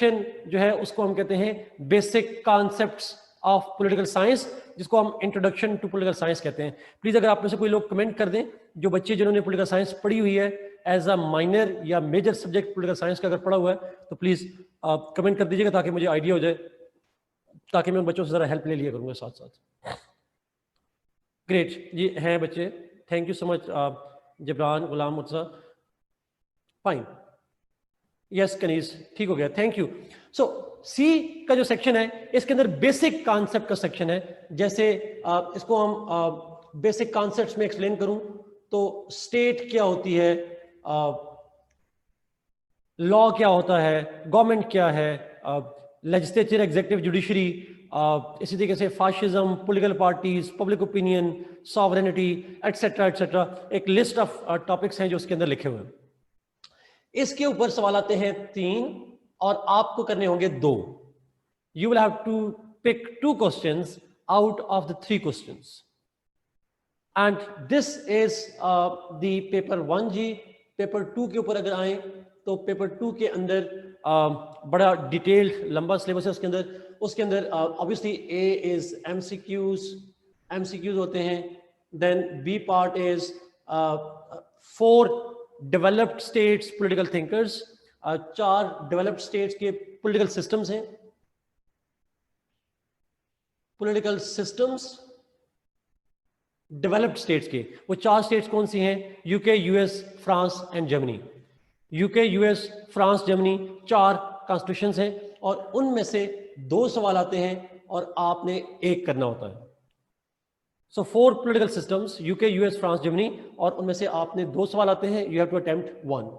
Section जो है उसको हम कहते हैं basic concepts of political science, जिसको हम इंट्रोडक्शन टू पॉलिटिकल साइंस कहते हैं। प्लीज अगर आप में से कोई लोग कमेंट कर दें, जो बच्चे जिन्होंने पॉलिटिकल साइंस पढ़ी हुई है एज अ माइनर या मेजर सब्जेक्ट पॉलिटिकल साइंस का अगर पढ़ा हुआ है तो प्लीज आप कमेंट कर दीजिएगा ताकि मुझे आइडिया हो जाए, ताकि मैं बच्चों से जरा हेल्प ले लिया करूंगा साथ साथ। ग्रेट, ये हैं बच्चे, thank you so much Jibran Ghulam Murtaza, fine, yes Kaneez, ठीक हो गया, थैंक यू। सो सी का जो सेक्शन है इसके अंदर बेसिक कॉन्सेप्ट का सेक्शन है। जैसे इसको हम बेसिक कॉन्सेप्ट्स में एक्सप्लेन करूं तो स्टेट क्या होती है, लॉ क्या होता है, गवर्नमेंट क्या है, लेजिस्लेचर, एग्जीक्यूटिव, जुडिशरी, इसी तरीके से fascism, political parties, public opinion, sovereignty, etcetera etcetera, एक लिस्ट ऑफ टॉपिक्स हैं जो उसके अंदर लिखे हुए हैं। इसके ऊपर सवाल आते हैं 3 और आपको करने होंगे 2। You will have to pick 2 questions out of the 3 questions and this is the paper 1G। Paper 2 के ऊपर अगर आए तो पेपर 2 के अंदर बड़ा डिटेल्ड लंबा सिलेबस है उसके अंदर ऑब्वियसली ए इज एमसीक्यूज होते हैं, then B part is 4 developed states political thinkers, 4 developed states के पॉलिटिकल सिस्टम्स हैं, पॉलिटिकल सिस्टम्स डेवलप्ड स्टेट्स के। वो 4 स्टेट्स कौन सी हैं? UK, US, France and Germany. UK, US, France, Germany, 4 constitutions हैं और उनमें से 2 सवाल आते हैं और आपने एक करना होता है। So 4 political systems, UK, US, France, Germany, और उनमें से आपने 2 सवाल आते हैं, you have to attempt 1।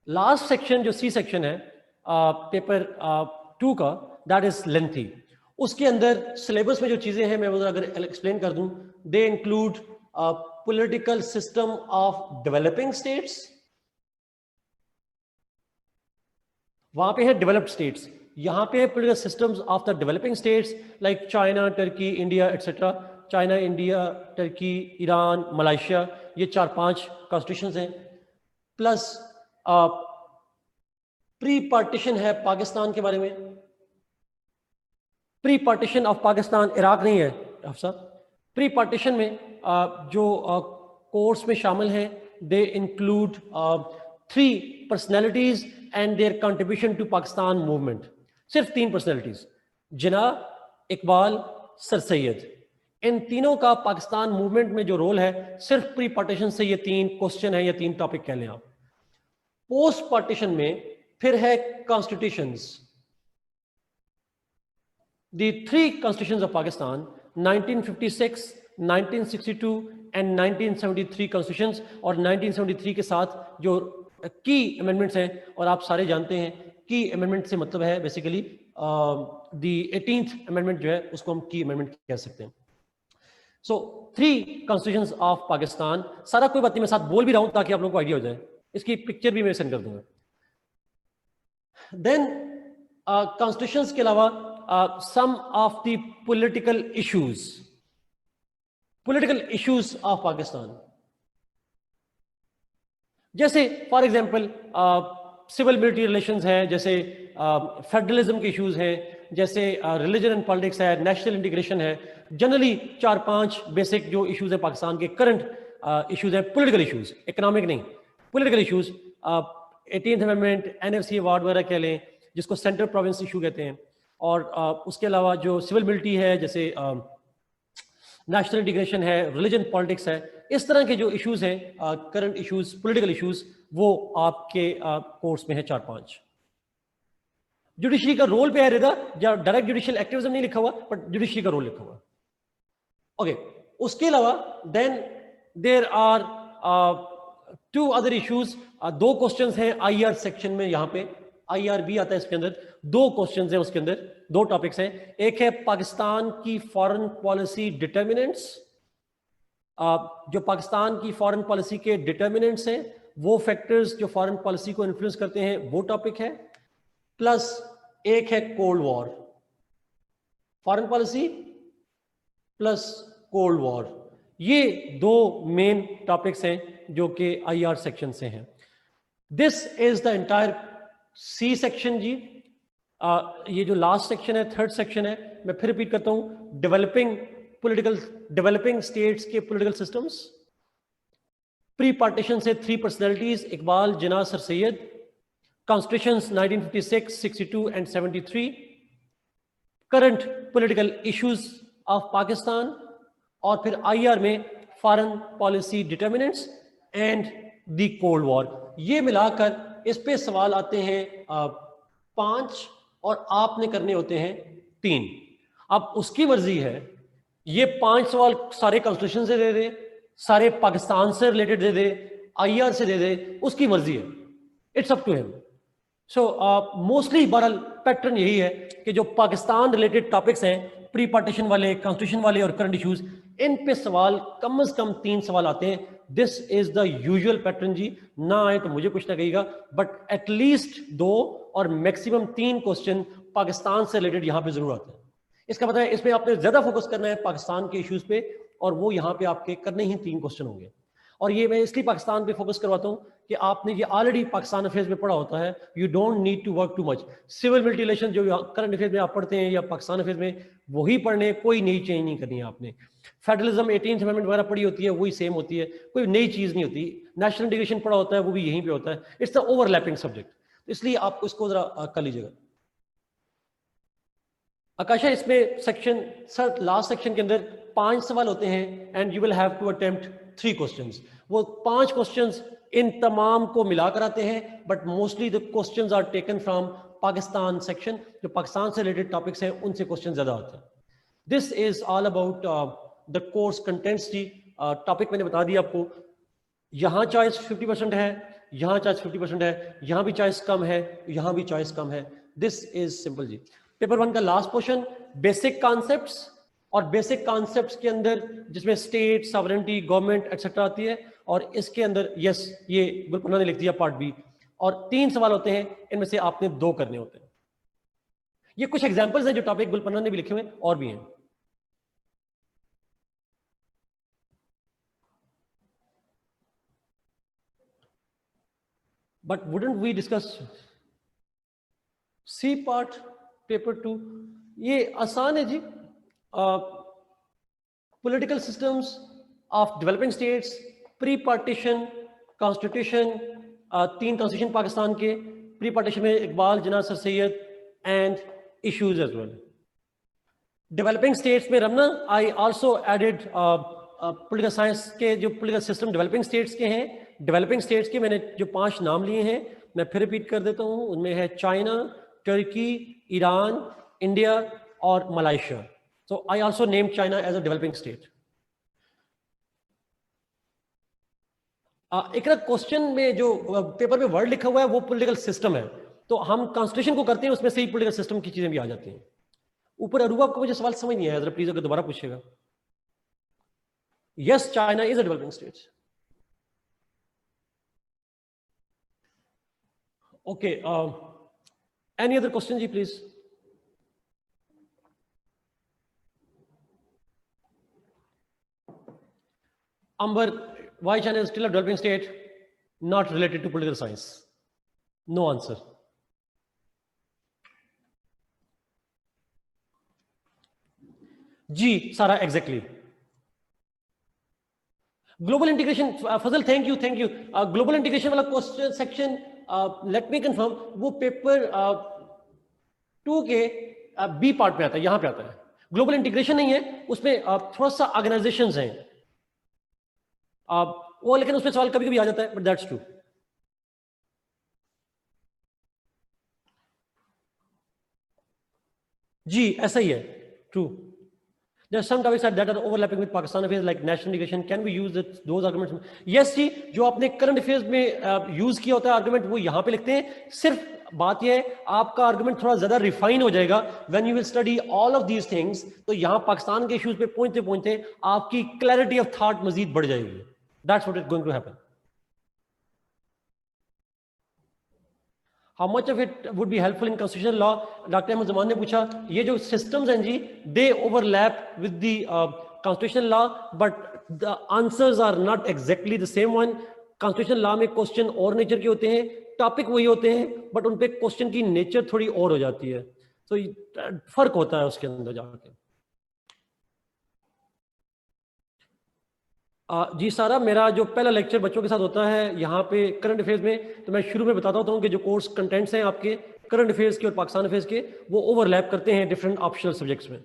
Last section जो सी सेक्शन है पेपर 2 का, दैट इज लेंथी। उसके अंदर सिलेबस में जो चीजें हैं मैं वो अगर एक्सप्लेन कर दूं, they include political system of developing states, वहां पे है डेवलप्ड स्टेट्स, यहां पे है political systems of the developing states like China, Turkey, India etcetera. China, India, Turkey, Iran, Malaysia, ये 4-5 कॉन्स्टिट्यूशंस हैं। प्लस प्री पार्टीशन है पाकिस्तान के बारे में, pre partition of Pakistan, Iraq नहीं है अफसर। प्री पार्टीशन में जो कोर्स में शामिल हैं, they include 3 personalities and their contribution to Pakistan movement. सिर्फ 3 पर्सनैलिटीज, जिन्ना, इकबाल, सर सैयद, इन तीनों का पाकिस्तान मूवमेंट में जो रोल है, सिर्फ प्री पार्टीशन से ये 3 क्वेश्चन है या 3 टॉपिक कह लें आप। पोस्ट पार्टीशन में फिर है constitutions, the 3 constitutions of Pakistan, 1956, 1962 and 1973 constitutions, और 1973 के साथ जो की अमेंडमेंट्स हैं, और आप सारे जानते हैं की अमेंडमेंट से मतलब है बेसिकली the 18th अमेंडमेंट जो है उसको हम की अमेंडमेंट कह सकते हैं। सो 3 constitutions of पाकिस्तान, सारा कोई बात नहीं, मैं साथ बोल भी रहा हूं ताकि आप लोगों को आइडिया हो जाए, इसकी पिक्चर भी मैं सेंड कर दूंगा। देन कॉन्स्टिट्यूशंस के अलावा some of the political issues of Pakistan, जैसे for example civil military relations है, जैसे फेडरलिज्म के इश्यूज हैं, जैसे रिलीजन एंड पॉलिटिक्स है, नेशनल इंटीग्रेशन है। जनरली 4-5 बेसिक जो इश्यूज है पाकिस्तान के, करंट इश्यूज है, पॉलिटिकल इश्यूज, इकोनॉमिक नहीं, political issues. 18th amendment, NFC award वगैरह कह लें, जिसको सेंट्रल प्रोविंस इशू कहते हैं। और उसके अलावा जो सिविल मिलिट्री है, जैसे नेशनल इंटीग्रेशन है, रिलीजन पॉलिटिक्स है, इस तरह के जो इश्यूज हैं, करंट इश्यूज, पॉलिटिकल इश्यूज, वो आपके कोर्स में है 4-5। जुडिशरी का रोल पे है रेदा, डायरेक्ट जुडिशियल एक्टिविज्म नहीं लिखा हुआ, बट जुडिशरी का रोल लिखा हुआ। ओके, उसके अलावा then there are 2 other issues. 2 questions हैं आईआर सेक्शन में, यहाँ पे आईआर भी आता है इसके अंदर। 2 क्वेश्चंस हैं उसके अंदर, 2 टॉपिक्स हैं। एक है पाकिस्तान की फॉरेन पॉलिसी डिटर्मिनेंट्स, जो पाकिस्तान की फॉरेन पॉलिसी के डिटर्मिनेंट्स हैं, वो फैक्टर्स जो फॉरेन पॉलिसी को इन्फ्लुएंस करते हैं, वो टॉपिक है। प्लस एक है cold war, foreign policy plus cold war, ये 2 मेन टॉपिक्स हैं जो कि आईआर सेक्शन से हैं। This is the entire C section जी, ये जो लास्ट सेक्शन है, थर्ड सेक्शन है, मैं फिर रिपीट करता हूं, डेवलपिंग स्टेट्स के पॉलिटिकल सिस्टम्स, प्री पार्टीशन से 3 personalities, Iqbal, Jinnah, sir Syed, constitutions 1956, 62 and 73, current political issues of Pakistan, और फिर आईआर में foreign policy determinants and the cold war. ये मिलाकर इस पे सवाल आते हैं 5 और आपने करने होते हैं 3। अब उसकी मर्जी है, ये 5 सवाल सारे कॉन्स्टिट्यूशन से दे दे, सारे पाकिस्तान से रिलेटेड दे दे, आईआर से दे दे, उसकी मर्जी है, it's up to him. So mostly बहरहाल पैटर्न यही है कि जो पाकिस्तान रिलेटेड टॉपिक्स हैं, प्री पार्टीशन वाले, कॉन्स्टिट्यूशन वाले और करंट इश्यूज, इन पे सवाल कम से कम 3 सवाल आते हैं। This is the usual pattern जी। ना आए तो मुझे कुछ ना कहिएगा, बट एटलीस्ट 2 और मैक्सिमम 3 क्वेश्चन पाकिस्तान से रिलेटेड यहां पे जरूर आते हैं। इसका मतलब है इसमें आपने ज्यादा फोकस करना है पाकिस्तान के इश्यूज पे, और वो यहाँ पे आपके करने ही 3 क्वेश्चन होंगे। और ये मैं इसलिए पाकिस्तान पे फोकस करवाता हूँ कि आपने ये ऑलरेडी पाकिस्तान अफेयर्स में पढ़ा होता है, you don't need to work too much. Civil military relation जो करंट अफेयर्स में आप पढ़ते हैं या पाकिस्तान अफेयर्स में, वही पढ़ने, कोई नई चेंज नहीं करनी है आपने। फेडरलिज्म 18th अमेंडमेंट वगैरह पढ़ी होती है, वही सेम होती है, कोई नई चीज नहीं होती। नेशनल इंटीग्रेशन पढ़ा होता है, वो भी यहीं पे होता है। इट्स द ओवरलैपिंग सब्जेक्ट, इसलिए आप इसको जरा कर लीजिएगा। आकाशा, इसमें सेक्शन सर लास्ट सेक्शन के अंदर 5 सवाल होते हैं and you will have to attempt 3 questions. वो 5 क्वेश्चंस इन तमाम को मिलाकर आते हैं, but mostly the questions are taken from Pakistan section. जो पाकिस्तान से रिलेटेड टॉपिक्स हैं उनसे क्वेश्चन ज्यादा आते हैं। This is all about the course contents जी। टॉपिक मैंने बता दिया आपको। यहाँ चॉइस 50% है, यहाँ चॉइस 50% है, यहाँ भी चॉइस कम है, यहाँ भी चॉइस कम है। दिस इज सिंपल जी। पेपर 1 का लास्ट क्वेश्चन बेसिक कॉन्सेप्ट्स, और बेसिक कॉन्सेप्ट्स के अंदर जिसमें स्टेट, सॉवरेनिटी, गवर्नमेंट एक्सेट्रा आती है, और इसके अंदर यस ये गुलपन्ना ने लिख दिया पार्ट बी। और 3 सवाल होते हैं, इनमें से आपने 2 करने होते हैं। ये कुछ एग्जांपल्स हैं जो टॉपिक गुलपन्ना ने भी लिखे हुए, और भी हैं। But wouldn't we discuss C part paper 2? ये आसान है जी। Political systems of developing states, pre partition, constitution, 3 constitution Pakistan के, प्री पार्टीशन में Iqbal, Jinnah, sir Syed and issues as well. Developing states में Ramna I also added political science के जो पॉलिटिकल सिस्टम डेवलपिंग स्टेट्स के हैं। डेवलपिंग स्टेट्स के मैंने जो 5 नाम लिए हैं, मैं फिर रिपीट कर देता हूं। उनमें है चाइना, टर्की, ईरान, इंडिया और Malaysia. So I also name China as a developing state. एक क्वेश्चन में जो पेपर में वर्ड लिखा हुआ है वो पॉलिटिकल सिस्टम है, तो हम कॉन्स्टिट्यूशन को करते हैं, उसमें से ही पॉलिटिकल सिस्टम की चीजें भी आ जाती हैं। ऊपर अरूबा को मुझे सवाल समझ नहीं आया, जरा प्लीज अगर दोबारा पूछिएगा। Yes, China is a developing state. Okay, any other question जी please. Amber, why China is still a developing state? Not related to political science. No answer. जी Sara exactly. Global integration, Fazal thank you thank you. Global integration वाला question section, let me confirm, वो paper 2 के B part पे आता है, यहां पे आता है। ग्लोबल इंटीग्रेशन नहीं है उसमें, थोड़ा सा ऑर्गेनाइजेशंस हैं वो, लेकिन उसमें सवाल कभी कभी आ जाता है, बट दैट्स ट्रू। जी ऐसा ही है, true. There are some topics that are overlapping with Pakistan affairs like national integration. Can we use those arguments? Yes जी, जो आपने करंट अफेयर्स में यूज किया होता है आर्गुमेंट, वो यहाँ पे लिखते हैं। सिर्फ बात यह है आपका आर्गुमेंट थोड़ा ज्यादा रिफाइन हो जाएगा when you will study all of these things. तो यहाँ पाकिस्तान के इश्यूज पे पहुंचते पहुंचते आपकी क्लैरिटी ऑफ थॉट मजीद बढ़ जाएगी। That's what is going to happen. How much of it would be helpful in constitutional law? Doctor Ahmad Zaman ने पूछा, ये जो systems हैं जी, they overlap with the constitutional law, but the answers are not exactly the same one. Constitutional law में question और nature के होते हैं, टॉपिक वही होते हैं, बट उन पे क्वेश्चन की नेचर थोड़ी और हो जाती है, तो फर्क होता है उसके अंदर जाके। जी सारा, मेरा जो पहला लेक्चर बच्चों के साथ होता है यहाँ पे करंट अफेयर्स में, तो मैं शुरू में बताता हूँ कि जो कोर्स कंटेंट्स हैं आपके करंट अफेयर्स के और पाकिस्तान अफेयर्स के, वो ओवरलैप करते हैं डिफरेंट ऑप्शनल सब्जेक्ट्स में।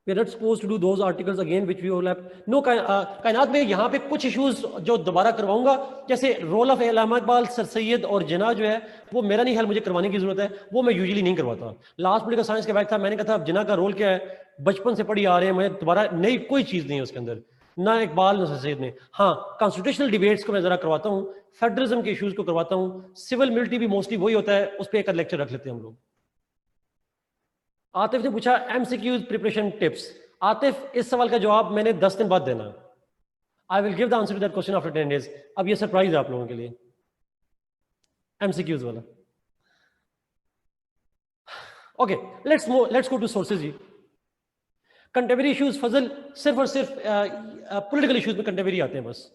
We are not supposed to do those articles again which we overlap. No, कायनात में यहाँ पे कुछ इश्यूज जो दोबारा करवाऊंगा, जैसे role of Allama Iqbal, sir Syed और जिन्ना जो है वो मेरा नहीं ख्याल मुझे करवाने की जरूरत है, वो मैं यूजुअली नहीं करवाता। लास्ट पॉलिटिकल साइंस के बैच था, मैंने कहा था अब जिन्ना का रोल क्या है, बचपन से पढ़ी आ रहे हैं, मुझे दोबारा नई कोई चीज नहीं है उसके अंदर, ना इकबाल ना सर सैयद ने। हाँ, कॉन्स्टिट्यूशनल डिबेट्स को मैं जरा करवाता हूँ, फेडरलिज्म के इशूज को करवाता हूँ, सिविल मिलिट्री भी मोस्टली वही होता है, उस पर एक लेक्चर रख लेते हैं हम लोग। आतिफ ने पूछा एमसीक्यूज प्रिपरेशन टिप्स। आतिफ, इस सवाल का जवाब मैंने 10 दिन बाद देना। I will give the answer to that question after 10 days. अब ये सरप्राइज है आप लोगों के लिए, एमसीक्यूज वाला। Okay, let's go to sources जी। कंटेम्परेरी इश्यूज, फजल, सिर्फ और सिर्फ पॉलिटिकल इश्यूज में कंटेम्परेरी आते हैं बस।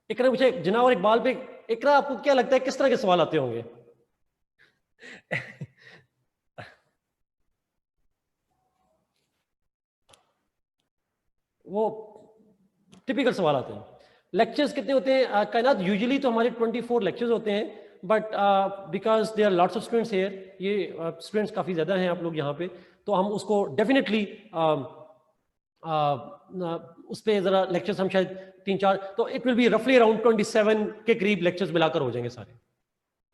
इकरा पूछे जिन्ना और इकबाल पे, इकरा आपको क्या लगता है किस तरह के सवाल आते होंगे? वो टिपिकल सवाल आते हैं। लेक्चर्स कितने होते हैं कायनात? यूजुअली तो हमारे 24 लेक्चर्स होते हैं, but because they are lots of students here, ये स्टूडेंट्स काफ़ी ज़्यादा हैं आप लोग यहाँ पे, तो हम उसको डेफिनेटली उस पर ज़रा लेक्चर्स हम शायद 3-4, तो इट विल बी रफली अराउंड 27 के करीब लेक्चर्स मिलाकर हो जाएंगे सारे,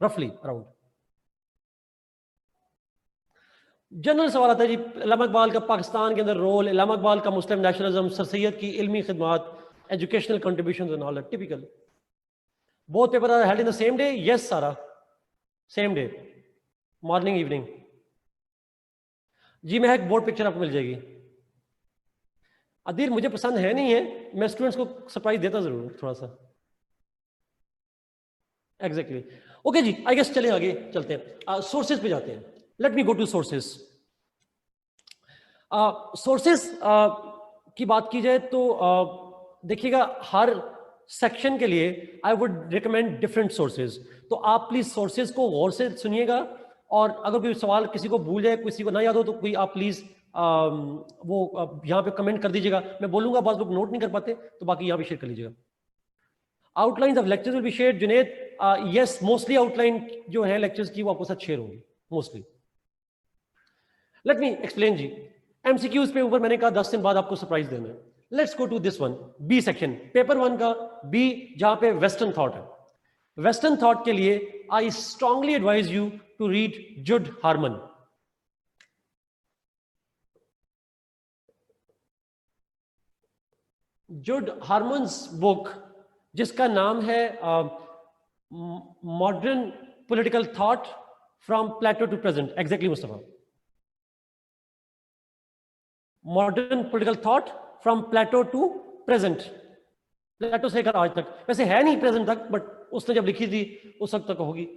रफली अराउंड। जनरल सवाल आता है जी, अल्लामा इकबाल का पाकिस्तान के अंदर रोल, अल्लामा इकबाल का मुस्लिम नेशनलिज्म, सर सैयद की इल्मी खिदमात, educational contributions and all that, typical. Both paper are held in the same day? Yes Sara, same day, morning evening. जी मैं एक बोर्ड पिक्चर आपको मिल जाएगी। अदीर मुझे पसंद है नहीं है, मैं स्टूडेंट्स को सरप्राइज देता जरूर थोड़ा सा। एग्जैक्टली। ओके जी, आई गेस चले आगे चलते हैं, सोर्सेज पे जाते हैं। Let me go to sources. Sources की बात की जाए तो देखिएगा हर सेक्शन के लिए I would recommend different sources, तो आप प्लीज सोर्सेज को गौर से सुनिएगा, और अगर कोई सवाल किसी को भूल जाए, किसी को ना याद हो, तो कोई आप प्लीज वो यहाँ पे कमेंट कर दीजिएगा, मैं बोलूंगा, बहुत लोग नोट नहीं कर पाते, तो बाकी यहाँ पे शेयर कर लीजिएगा। Outlines of lectures will be shared. Junaid, yes, mostly outline जो है लेक्चर्स की वो आपको साथ शेयर होंगी मोस्टली। लेट मी एक्सप्लेन जी। एमसीक्यूज पे ऊपर मैंने कहा 10 दिन बाद आपको सरप्राइज देना है। Let's go to this one, B section, paper 1 का बी, जहां पे वेस्टर्न थॉट है। वेस्टर्न थॉट के लिए I strongly advise you to read Judd Harmon. Judd Harmon's book, जिसका नाम है modern political thought from Plato to present. Exactly Mustafa, modern political thought from Plato to present. Plato से लेकर आज तक, वैसे है नहीं प्रेजेंट तक, बट उसने जब लिखी थी उस वक्त तक होगी।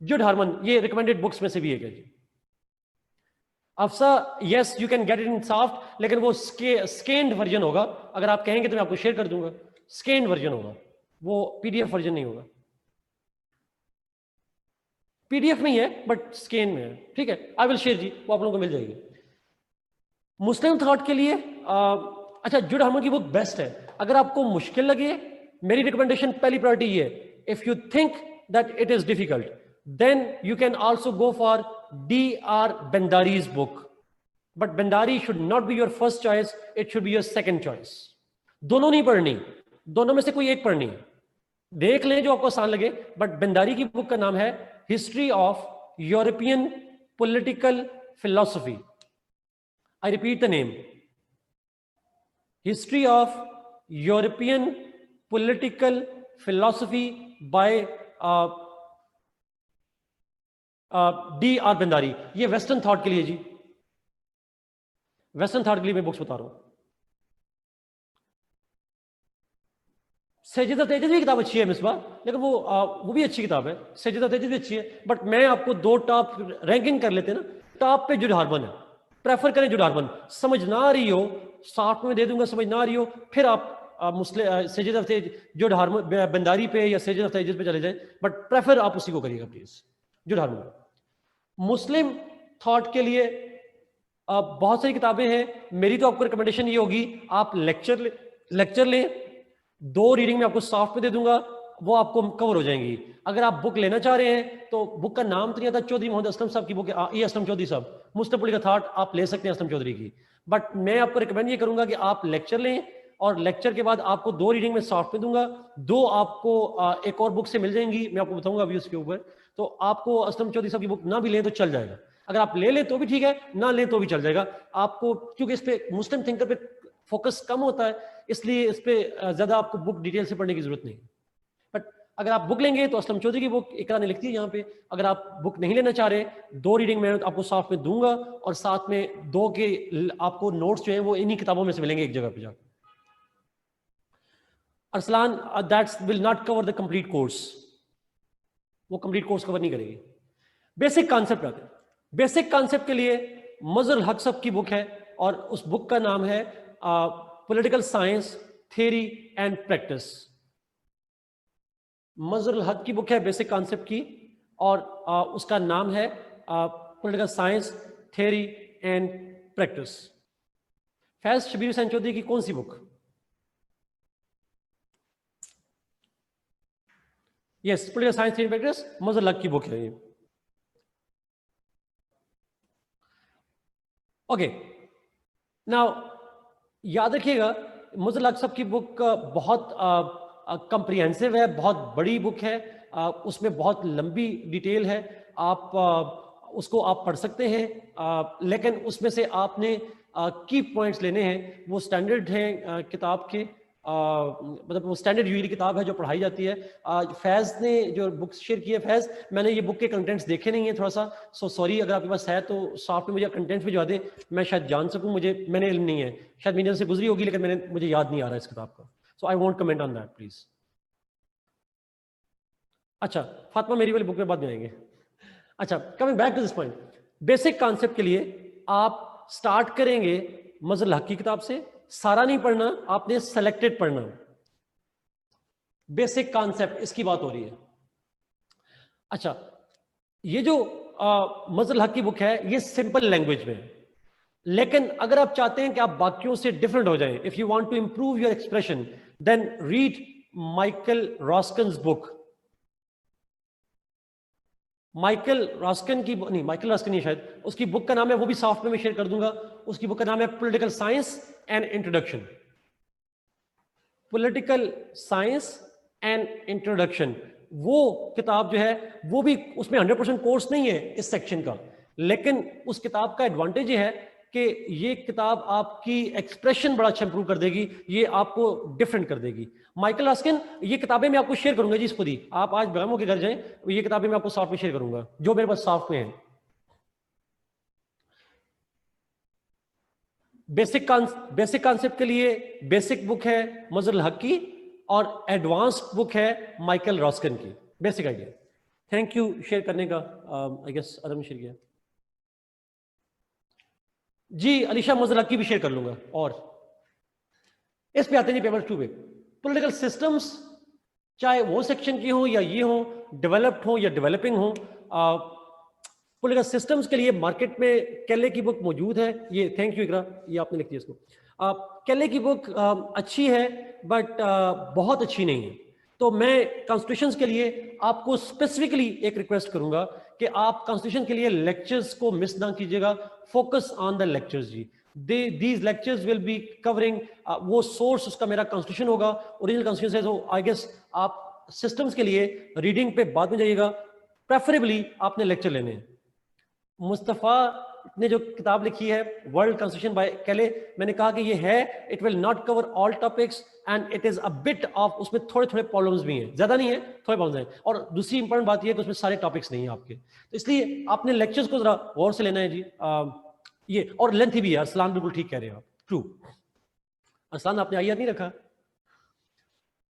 जुड हार्मन, ये रिकमेंडेड बुक्स में से भी एक है जी। Afsa, yes you can get it in soft, लेकिन वो स्कैन्ड वर्जन होगा। अगर आप कहेंगे तो मैं आपको शेयर कर दूंगा, स्कैन्ड वर्जन होगा, वो पीडीएफ वर्जन नहीं होगा। पीडीएफ में ही है बट स्कैन में है, ठीक है, आई विल शेयर जी, वो आप लोगों को मिल जाएगी। मुस्लिम थॉट के लिए अच्छा, जुड हार्मन की बुक बेस्ट है। अगर आपको मुश्किल लगे, मेरी रिकमेंडेशन पहली प्रायोरिटी ये, if you think that it is difficult, then you can also go for D.R. Bendari's book, but Bendari should not be your first choice, it should be your second choice. दोनों नहीं पढ़नी, दोनों में से कोई एक पढ़नी, देख लें जो आपको आसान लगे, बट बेंदारी की बुक का नाम है history of European political philosophy. I repeat the name, history of European political philosophy by D.R. Bendari. ये वेस्टर्न थॉट के लिए जी, वेस्टर्न थॉट के लिए मैं बुक्स बता रहा हूं। सजिदा तेजस भी किताब अच्छी है मिसबा, लेकिन वो भी अच्छी किताब है, सजिदा तेजस भी अच्छी है, बट मैं आपको 2 टॉप रैंकिंग कर लेते हैं ना, टॉप पे जुड हार्मन है, प्रेफर करें जुड हार्मन। समझ ना आ रही हो सॉफ्ट में दे दूंगा, समझ ना आ रही हो, फिर आप मुस्लिम सेजेस ऑफ जो बंदारी पे या सेजेस ऑफ पे चले जाएं, बट प्रेफर आप उसी को करिएगा प्लीज, जो हारमोन। मुस्लिम थॉट के लिए बहुत सारी किताबें हैं। मेरी तो आपको रिकमेंडेशन ये होगी, आप लेक्चर लें, 2 रीडिंग में आपको सॉफ्ट में दे दूंगा, वो आपको कवर हो जाएंगी। अगर आप बुक लेना चाह रहे हैं तो बुक का नाम तो नहीं आता, चौधरी मोहम्मद असलम साहब की बुक है, ये असलम चौधरी साहब, मुस्लिम पॉलिटिकल थॉट, आप ले सकते हैं असलम चौधरी की। बट मैं आपको रिकमेंड ये करूंगा कि आप लेक्चर लें, और लेक्चर के बाद आपको 2 रीडिंग में सॉफ्ट में दूंगा, 2 आपको एक और बुक से मिल जाएंगी, मैं आपको बताऊंगा अभी उसके ऊपर। तो आपको असलम चौधरी साहब की बुक ना भी लें तो चल जाएगा, अगर आप ले लें तो भी ठीक है, ना लें तो भी चल जाएगा आपको, क्योंकि इस पे मुस्लिम थिंकर पे फोकस कम होता है, इसलिए इस पे ज्यादा आपको बुक डिटेल से पढ़ने की जरूरत नहीं। बट अगर आप बुक लेंगे तो असलम चौधरी की बुक इकरा ने लिखती है यहाँ पे। अगर आप बुक नहीं लेना चाह रहे, 2 रीडिंग में आपको सॉफ्ट में दूंगा, और साथ में 2 के आपको नोट्स जो है वो इन्हीं किताबों में से मिलेंगे एक जगह पे जाकर। Arsalan, that's will not cover the complete course, वो कंप्लीट कोर्स कवर नहीं करेगी। बेसिक कॉन्सेप्ट आते हैं। बेसिक कॉन्सेप्ट के लिए मजहर हक साहब की बुक है, और उस बुक का नाम है political science theory and practice. Mazhar Haq की बुक है बेसिक कॉन्सेप्ट की, और उसका नाम है political science theory and practice. Faiz Shabbir Hussain Chaudhry की कौन सी book? Yes, political science theory and practice, Mazhar Haq की बुक है ये। ओके, नाउ याद रखिएगा, मजहर हक साहब की बुक बहुत कंप्रिहेंसिव है, बहुत बड़ी बुक है, उसमें बहुत लंबी डिटेल है, आप उसको आप पढ़ सकते हैं, लेकिन उसमें से आपने की पॉइंट्स लेने हैं, वो स्टैंडर्ड हैं किताब के, मतलब वो स्टैंडर्ड यूरी किताब है जो पढ़ाई जाती है। फैज़ ने जो बुक शेयर की है, फैज़ मैंने ये बुक के कंटेंट्स देखे नहीं है थोड़ा सा, सो सॉरी, अगर आपके पास है तो सॉफ्ट में मुझे कंटेंट्स भिजवा दें, मैं शायद जान सकूं, मैंने इल्म नहीं है, शायद मेरे से गुजरी होगी लेकिन मुझे याद नहीं आ रहा इस किताब का, so I won't comment on that please. अच्छा, फातिमा मेरी वाली बुक में बाद में आएंगे। अच्छा, coming back to this point, basic concept के लिए आप स्टार्ट करेंगे मजहर हक की किताब से, सारा नहीं पढ़ना, आपने सेलेक्टेड पढ़ना। बेसिक कॉन्सेप्ट इसकी बात हो रही है। अच्छा, ये जो मजहर हक की बुक है ये सिंपल लैंग्वेज में है, लेकिन अगर आप चाहते हैं कि आप बाकियों से डिफरेंट हो जाएं, if you want to improve your expression, then read Michael Roskin's book. Michael Roskin की नहीं, माइकल रॉस्किन नहीं शायद, उसकी बुक का नाम है, वो भी सॉफ्ट में मैं शेयर कर दूंगा, उसकी बुक का नाम है political science and introduction. Political science and introduction, वो किताब जो है वो भी, उसमें 100% कोर्स नहीं है इस सेक्शन का, लेकिन उस किताब का एडवांटेज ये है कि ये किताब आपकी एक्सप्रेशन बड़ा अच्छा इंप्रूव कर देगी, ये आपको डिफरेंट कर देगी। माइकल रॉस्किन, ये किताबें मैं आपको शेयर करूंगा जी, इसको दी आप आज बैगमों के घर जाएं, ये किताबें मैं आपको सॉफ्ट में शेयर करूंगा जो मेरे पास सॉफ्ट में है। बेसिक कॉन्सेप्ट के लिए बेसिक बुक है मजहर हक की, और एडवांस्ड बुक है माइकल रॉस्किन की, basic idea. Thank you share करने का, आई गेस अदम शेयर किया जी, अलीशा मजहर हक की भी शेयर कर लूंगा। और इस पे आते हैं पेपर 2 पे, पॉलिटिकल सिस्टम्स, चाहे वो सेक्शन की हो या ये हो, डेवलप्ड हो या डेवलपिंग हो, पॉलिटिकल सिस्टम्स के लिए मार्केट में केले की बुक मौजूद है, ये थैंक यू इकरा, ये आपने लिख दिया इसको। केले की बुक अच्छी है बट बहुत अच्छी नहीं है, तो मैं कॉन्स्टिट्यूशंस के लिए आपको स्पेसिफिकली एक रिक्वेस्ट करूंगा कि आप कॉन्स्टिट्यूशन के लिए लेक्चर्स को मिस ना कीजिएगा, फोकस ऑन द लेक्चर्स जी। these lectures will be covering वो सोर्स उसका मेरा कॉन्स्टिट्यूशन होगा, ओरिजिनल कॉन्स्टिट्यूशन है, तो आई गेस आप सिस्टम्स के लिए रीडिंग पे बाद में जाइएगा, प्रेफरेबली आपने लेक्चर लेने हैं। मुस्तफ़ा ने जो किताब लिखी है वर्ल्ड कॉन्स्टिट्यूशन बाय केले, मैंने कहा कि ये है, it will not cover all topics and it is a bit of, उसमें थोड़े थोड़े प्रॉब्लम्स भी हैं, ज्यादा नहीं है, थोड़े प्रॉब्लम्स हैं, और दूसरी इंपॉर्टेंट बात ये है कि उसमें सारे टॉपिक्स नहीं है आपके, तो इसलिए आपने लेक्चर्स को जरा गौर से लेना है जी। ये और लेंथी भी है, अरसलान बिल्कुल ठीक कह रहे हैं आप, ट्रू। अरसलान आपने आइया नहीं रखा,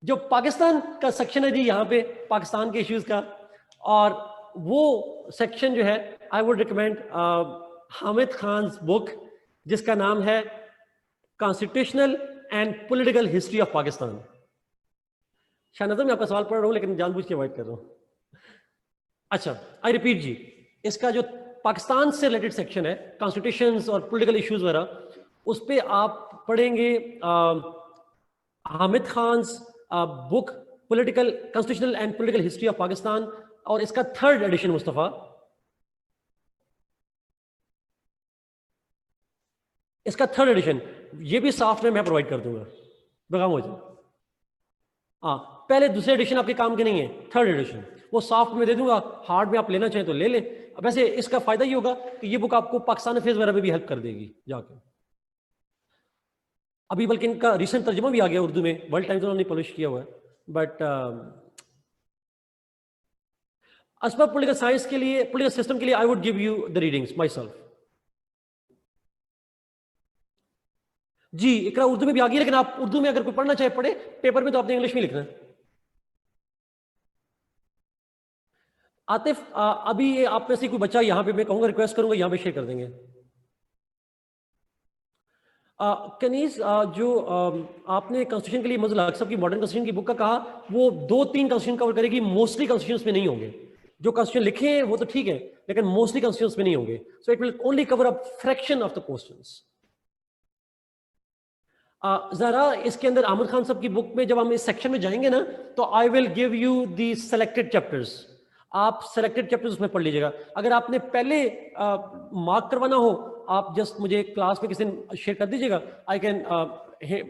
जो पाकिस्तान का सेक्शन है जी यहाँ पे पाकिस्तान के इश्यूज का, और वो सेक्शन जो है I would recommend Hamid Khan book जिसका नाम है constitutional and political history of Pakistan. शायद मैं आपका सवाल पढ़ रहा हूं लेकिन जानबूझ के अवॉइड कर रहा हूं। अच्छा, आई रिपीट जी, इसका जो पाकिस्तान से रिलेटेड सेक्शन है, कॉन्स्टिट्यूशंस और पॉलिटिकल इश्यूज वगैरह, उस पर आप पढ़ेंगे Hamid Khan's book political constitutional and political history of Pakistan, और इसका 3rd एडिशन मुस्तफ़ा, इसका 3rd एडिशन, ये भी सॉफ्ट में मैं प्रोवाइड कर दूंगा, बेगम हो जाए। हाँ, पहले दूसरे एडिशन आपके काम के नहीं है, 3rd एडिशन वो सॉफ्ट में दे दूंगा, हार्ड में आप लेना चाहें तो ले लें। वैसे इसका फायदा ये होगा कि ये बुक आपको पाकिस्तान अफेयर्स वगैरह में भी हेल्प कर देगी जाके। अभी बल्कि इनका रिसेंट तर्जुमा भी आ गया उर्दू में, वर्ल्ड टाइम्स उन्होंने पब्लिश किया हुआ है। But as per political science के लिए, पॉलिटिकल सिस्टम के लिए, I would give you the readings myself. जी, इकरा उर्दू में भी आ गई, लेकिन आप उर्दू में अगर कोई पढ़ना चाहे पढ़े, पेपर में तो आपने इंग्लिश में लिखना है। आतिफ, अभी ये आप में से कोई बच्चा यहाँ पे, मैं कहूँगा रिक्वेस्ट करूंगा यहाँ पे शेयर कर देंगे। कनीज, जो आपने कॉन्स्टिट्यूशन के लिए मजल हक साहब की मॉडर्न कॉन्स्टिट्यूशन की बुक का कहा, वो 2-3 कॉन्स्टिट्यूशन कवर करेगी, मोस्टली कॉन्स्टिट्यूशन में नहीं होंगे। जो कॉन्स्टिट्यूशन लिखे हैं वो तो ठीक है, लेकिन मोस्टली कॉन्स्टिट्यूशन में नहीं होंगे। So it will only cover a fraction of the questions. जरा इसके अंदर आमिर खान साहब की बुक में जब हम इस सेक्शन में जाएंगे ना, तो आई will give you the selected chapters, आप सेलेक्टेड चैप्टर्स उसमें पढ़ लीजिएगा। अगर आपने पहले मार्क करवाना हो, आप जस्ट मुझे क्लास में किसी दिन शेयर कर दीजिएगा, आई कैन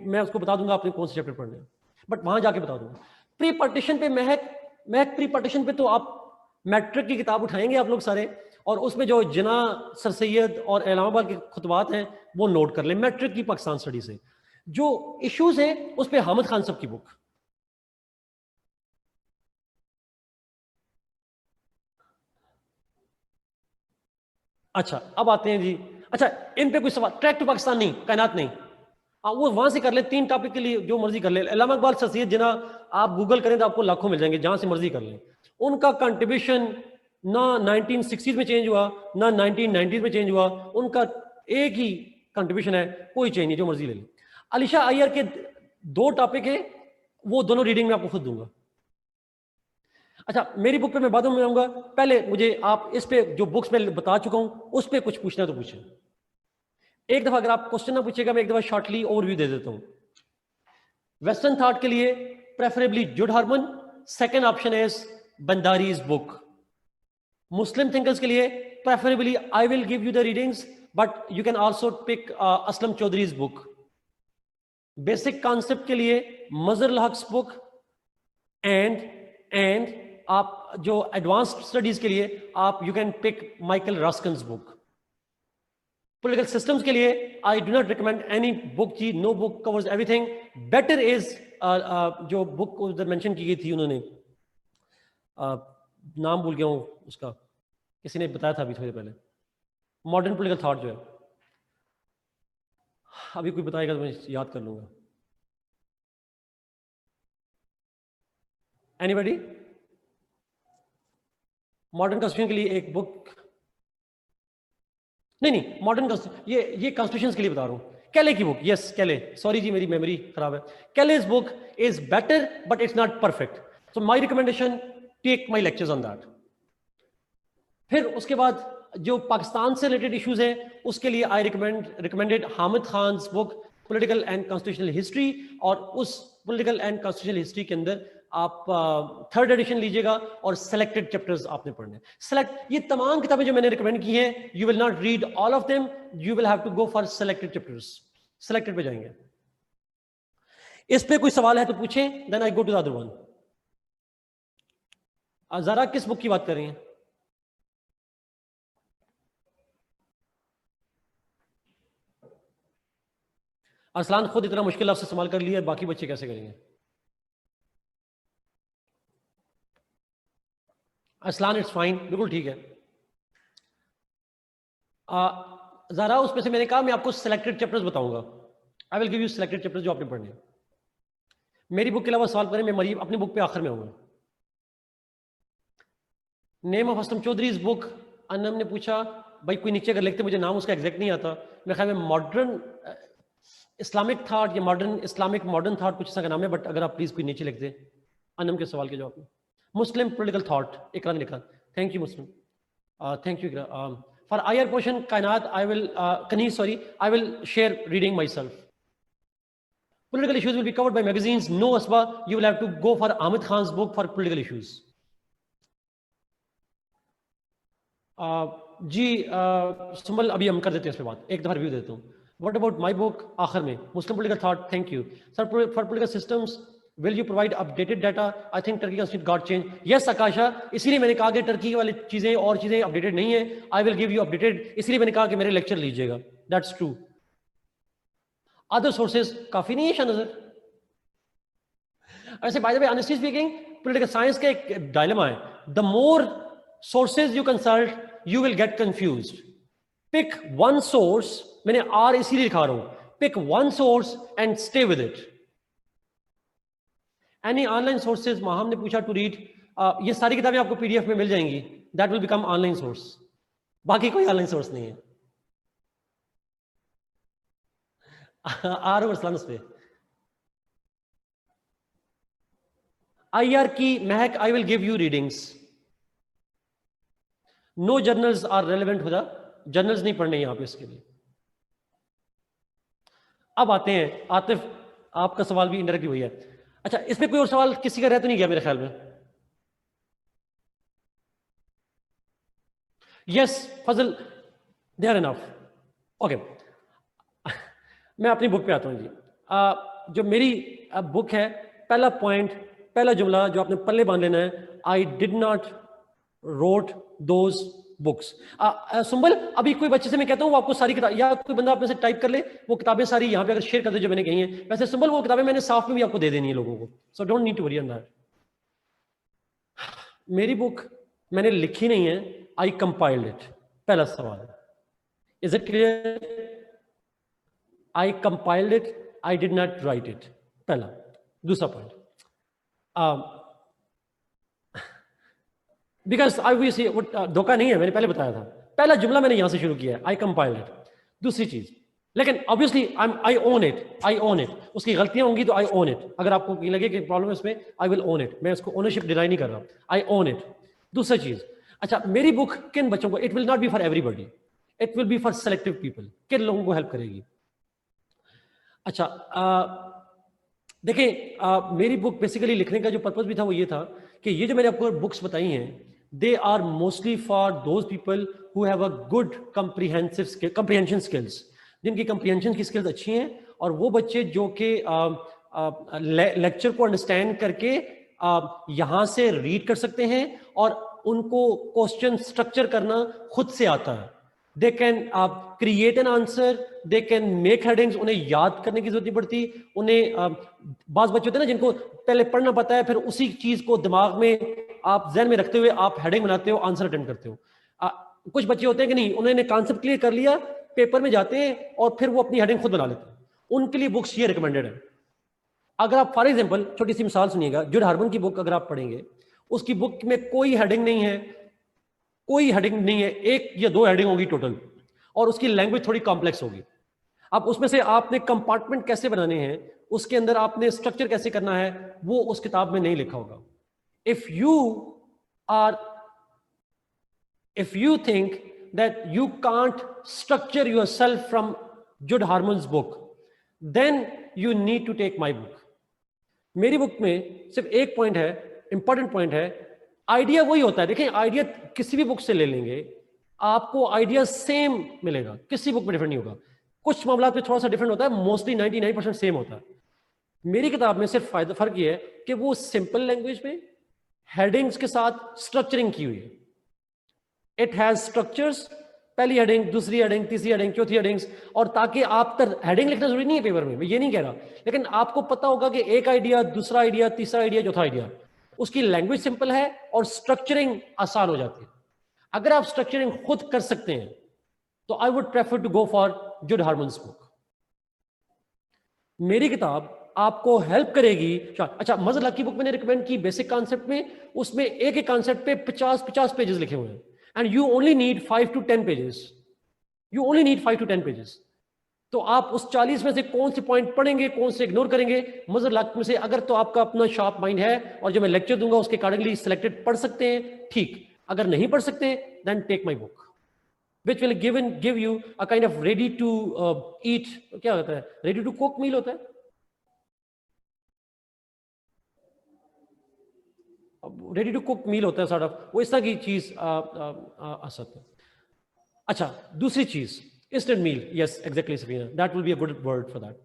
मैं उसको बता दूंगा आपने कौन से चैप्टर पढ़ने हैं, बट वहां जाके बता दूंगा। प्री पार्टीशन पे महक प्री पार्टीशन पे तो आप मैट्रिक की किताब उठाएंगे आप लोग सारे, और उसमें जो जिना, सर सैयद और इलाहाबाद के खुतबात हैं वो नोट कर लें, मैट्रिक की पाकिस्तान स्टडी से। जो इश्यूज हैं उस पर हामिद खान साहब की बुक। अच्छा, अब आते हैं जी। अच्छा, इन पे कोई सवाल? ट्रैक टू पाकिस्तान नहीं, कायनात नहीं, वो वहां से कर ले, 3 टॉपिक के लिए जो मर्जी कर ले। इलामा इकबाल, सर सैयद जिना, आप गूगल करें तो आपको लाखों मिल जाएंगे, जहां से मर्जी कर लें। उनका कंट्रीब्यूशन ना 1960s में चेंज हुआ, ना 1990s में चेंज हुआ, उनका एक ही कंट्रीब्यूशन है, कोई चेंज नहीं, जो मर्जी ले लें। अलीशा अय्यर के 2 टॉपिक है, वो दोनों रीडिंग में आपको खुद दूंगा। अच्छा, मेरी बुक पे मैं बाद में आऊंगा, पहले मुझे आप इस पे जो बुक्स में बता चुका हूं उस पे कुछ पूछना तो पूछें। एक दफा अगर आप क्वेश्चन ना पूछेगा, मैं एक दफा शॉर्टली ओवरव्यू दे देता हूं। वेस्टर्न थॉट के लिए preferably Judd Harmon, second option is बंदारीज बुक। मुस्लिम थिंकर्स के लिए preferably I will give you the readings, but you can also pick Aslam Chaudhry's book. Basic concept के लिए मजर हक्स बुक, एंड आप जो एडवांस्ड स्टडीज के लिए आप you can pick Michael Ruskin's book. Political systems के लिए I do not recommend any book जी, no book covers everything. Better is जो बुक उधर मेंशन की गई थी उन्होंने, नाम भूल गया हूं उसका, किसी ने बताया था अभी थोड़ी देर पहले, मॉडर्न पॉलिटिकल थॉट जो है, अभी कोई बताएगा तो मैं याद कर लूंगा। एनीबॉडी? मॉडर्न कॉन्स्टिट्यूशन के लिए एक बुक, नहीं, मॉडर्न कॉन्स्टिट्यूशन, ये कॉन्स्टिट्यूशन के लिए बता रहा हूं। कैले की बुक, यस कैले, सॉरी जी मेरी मेमोरी खराब है। कैले's book is better but it's not perfect, so my recommendation, take my lectures on that. फिर उसके बाद जो पाकिस्तान से रिलेटेड इश्यूज हैं उसके लिए I recommended Hamid Khan's book political and constitutional history, और उस पॉलिटिकल एंड कॉन्स्टिट्यूशनल हिस्ट्री के अंदर आप 3rd एडिशन लीजिएगा और सेलेक्टेड चैप्टर्स आपने पढ़ने। सेलेक्ट, ये तमाम किताबें जो मैंने रिकमेंड की हैं, you will not read all of them, you will have to go for selected chapters. Selected पे जाएंगे। इस पे कोई सवाल है तो पूछें, then I go to the other one. जरा किस बुक की बात कर रही हैं? अरसलान खुद इतना मुश्किल आपसे इस्तेमाल कर लिया, बाकी बच्चे कैसे करेंगे? अरसलान इट्स फाइन, बिल्कुल ठीक है। जरा उसमें से मैंने कहा मैं आपको सिलेक्टेड चैप्टर्स बताऊंगा, आई will give you selected chapters जो आपने पढ़ने हैं। मेरी बुक के अलावा सवाल करें, मैं मरीब अपनी बुक पे आखिर में आऊंगा। Name of Aslam Chaudhry's book, Anam ने पूछा भाई कोई नीचे अगर लिखते, मुझे नाम उसका एग्जैक्ट नहीं आता, मेरे ख्याल में मॉडर्न इस्लामिक थाट या मॉडर्न इस्लामिक मॉडर्न थाट कुछ ऐसा का नाम है, बट अगर आप प्लीज कोई नीचे लिख दे अनम के सवाल के जवाब में। मुस्लिम पॉलिटिकल थॉट, इकरा ने लिखा। Thank you Muslim, thank you Iqra. For IR portion Kainat I will Kaneez sorry I will share reading myself. Political issues will be covered by magazines. No, Asba, you will have to go for Ahmed Khan's book for political issues. जी सुमल, अभी हम कर देते हैं इस पे बात, एक दफा रिव्यू देता हूँ। What about my book? आखिर में Muslim political thought. Thank you, sir. For political systems, will you provide updated data? I think Turkey constitution got changed. Yes, Akasha. इसीलिए मैंने कहा कि टर्की वाली चीजें और चीजें अपडेटेड नहीं है। I will give you updated. इसीलिए मैंने कहा कि मेरे लेक्चर लीजिएगा। That's true. अदर सोर्सेज काफी नहीं है शाहनजर। ऐसे by the way honestly speaking political science का एक डायलेमा है, the more sources you consult you will get confused. Pick one source, मैंने आर इसीलिए लिखा रहा हूं, pick one source and stay with it. Any online sources, Maham ने पूछा टू रीड, ये सारी किताबें आपको पीडीएफ में मिल जाएंगी, that will become online source, बाकी कोई ऑनलाइन सोर्स नहीं है। आ रहा हूं पे IR की Mahak, I will give you readings. No journals are relevant हो जा, जर्नल्स नहीं पढ़ने यहां पे इसके लिए। अब आते हैं आतिफ, आपका सवाल भी इंडायरेक्टली वही है। अच्छा, इसमें कोई और सवाल किसी का रह तो नहीं गया मेरे ख्याल में? Yes Fazal, they are enough. Okay, मैं अपनी बुक पे आता हूं जी। जो मेरी बुक है, पहला पॉइंट, पहला जुमला जो आपने पल्ले बांध लेना है, I did not rote those books. Sumbal, अभी कोई बच्चे से मैं कहता हूँ वो आपको सारी किताब, या कोई बंदा अपने से टाइप कर ले वो किताबें सारी यहाँ पे अगर शेयर कर दे जो मैंने कही हैं। वैसे सुंबल वो किताबें मैंने साफ में भी आपको दे देनी है लोगों को, so don't need to worry on that. मेरी बुक मैंने लिखी नहीं है, आई कंपाइल्ड इट। पहला सवाल, is it clear? I compiled it, I did not write it. पहला। दूसरा पॉइंट, बिकॉज obviously धोखा नहीं है, मैंने पहले बताया था, पहला जुमला मैंने यहां से शुरू किया है, I compiled it। दूसरी चीज, लेकिन obviously I own it, उसकी गलतियां होंगी तो I own it। अगर आपको लगे कि प्रॉब्लम है इसमें, I will own it, मैं उसको ओनरशिप डिनाई नहीं कर रहा, I own it। दूसरी चीज, अच्छा मेरी बुक किन बच्चों को, it will not B for everybody, it will B for selective people, किन लोगों को हेल्प करेगी। अच्छा, देखें, मेरी बुक बेसिकली लिखने का जो पर्पस भी था वो ये था कि ये जो मैंने आपको बुक्स बताई हैं, they are mostly for those people who have a good comprehension skills, जिनकी कंप्रीहेंशन की स्किल्स अच्छी हैं, और वो बच्चे जो कि लेक्चर को अंडरस्टैंड करके यहाँ से रीड कर सकते हैं और उनको क्वेश्चन स्ट्रक्चर करना खुद से आता है। They can create an answer, they can make headings, उन्हें याद करने की जरूरत नहीं पड़ती। उन्हें बाज बच्चे होते हैं ना जिनको पहले पढ़ना पता है, फिर उसी चीज को दिमाग में आप जहन में रखते हुए आप हेडिंग बनाते हो, आंसर अटेम्प्ट करते हो। कुछ बच्चे होते हैं कि नहीं, उन्होंने कॉन्सेप्ट क्लियर कर लिया, पेपर में जाते हैं और फिर वो अपनी हेडिंग खुद बना लेते हैं। उनके लिए बुक्स ये रिकमेंडेड है। अगर आप फॉर एग्जाम्पल छोटी सी मिसाल सुनिएगा, जुड हार्मन की बुक अगर आप पढ़ेंगे, उसकी बुक में कोई हेडिंग नहीं है, कोई हेडिंग नहीं है, एक या दो हेडिंग होगी टोटल, और उसकी लैंग्वेज थोड़ी कॉम्प्लेक्स होगी। अब उसमें से आपने कंपार्टमेंट कैसे बनाने हैं, उसके अंदर आपने स्ट्रक्चर कैसे करना है, वो उस किताब में नहीं लिखा होगा। if you think that you can't structure yourself from Judd Harmon's book, then you need to take my book। मेरी बुक में सिर्फ एक पॉइंट है, इंपॉर्टेंट पॉइंट है, आइडिया वही होता है। देखें, आइडिया किसी भी बुक से ले लेंगे आपको आइडिया सेम मिलेगा, किसी बुक में डिफरेंट नहीं होगा। कुछ मामला में थोड़ा सा डिफरेंट होता है, मोस्टली 99% सेम होता है। मेरी किताब में सिर्फ फर्क ये है कि वो सिंपल लैंग्वेज में हेडिंग्स के साथ स्ट्रक्चरिंग की हुई है। इट हैज स्ट्रक्चर्स, पहली हेडिंग, दूसरी हेडिंग, तीसरी हेडिंग, चौथी हेडिंग्स, और ताकि आप तक हेडिंग लिखना जरूरी नहीं है पेपर में, मैं ये नहीं कह रहा, लेकिन आपको पता होगा कि एक आइडिया, दूसरा आइडिया, तीसरा आइडिया, चौथा आइडिया, उसकी लैंग्वेज सिंपल है और स्ट्रक्चरिंग आसान हो जाती है। अगर आप स्ट्रक्चरिंग खुद कर सकते हैं तो I would prefer to go for Judd Harmon's book. मेरी किताब आपको हेल्प करेगी। अच्छा, मजहर की बुक मैंने रिकमेंड की बेसिक कॉन्सेप्ट में, उसमें एक एक कॉन्सेप्ट पे 50 पेजेस लिखे हुए हैं, and you only need 5 to 10 pages, you only need 5 to 10 pages. तो आप उस 40 में से कौन से पॉइंट पढ़ेंगे, कौन से इग्नोर करेंगे, मजर लाख में से। अगर तो आपका अपना शार्प माइंड है और जो मैं लेक्चर दूंगा उसके अकॉर्डिंगली सिलेक्टेड पढ़ सकते हैं, ठीक। अगर नहीं पढ़ सकते then take my book which will give you a kind of ready to eat, क्या होता है, ready to cook meal होता है, रेडी टू कुक मील होता है सॉर्ट ऑफ, वो इस तरह की चीज आ सकती है। अच्छा, दूसरी चीज instant meal, yes exactly Safina, that will be a good word for that.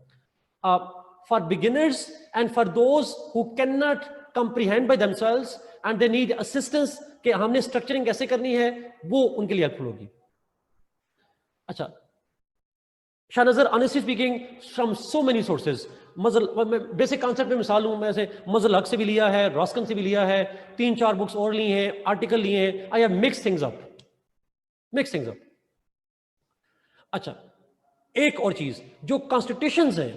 For beginners and for those who cannot comprehend by themselves and they need assistance कि हमने स्ट्रक्चरिंग कैसे करनी है, वो उनके लिए हेल्पफुल होगी। अच्छा Shahnazar, honestly speaking from so many sources, मजल बेसिक कॉन्सेप्ट में मिसाल लूँ मैं से मजल हक से भी लिया है, रॉस्कन से भी लिया है, 3-4 बुक्स और ली हैं, आर्टिकल लिए हैं, I have mix things up. अच्छा, एक और चीज, जो कॉन्स्टिट्यूशंस हैं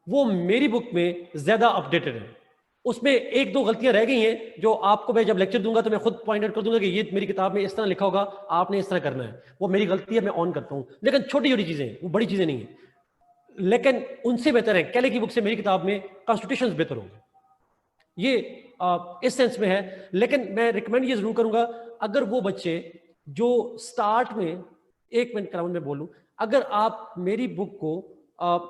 वो मेरी बुक में ज्यादा अपडेटेड है, उसमें 1-2 गलतियां रह गई हैं जो आपको मैं जब लेक्चर दूंगा तो मैं खुद पॉइंट आउट कर दूंगा कि ये मेरी किताब में इस तरह लिखा होगा, आपने इस तरह करना है। वो मेरी गलती है, मैं ऑन करता हूं, लेकिन छोटी छोटी चीजें, वो बड़ी चीजें नहीं है, लेकिन उनसे बेहतर है। कैले की बुक से मेरी किताब में कॉन्स्टिट्यूशंस बेहतर होंगे, ये इस सेंस में है। लेकिन मैं रिकमेंड ये जरूर करूंगा, अगर वो बच्चे जो स्टार्ट में, 1 मिनट कराउंड में बोलूं, अगर आप मेरी बुक को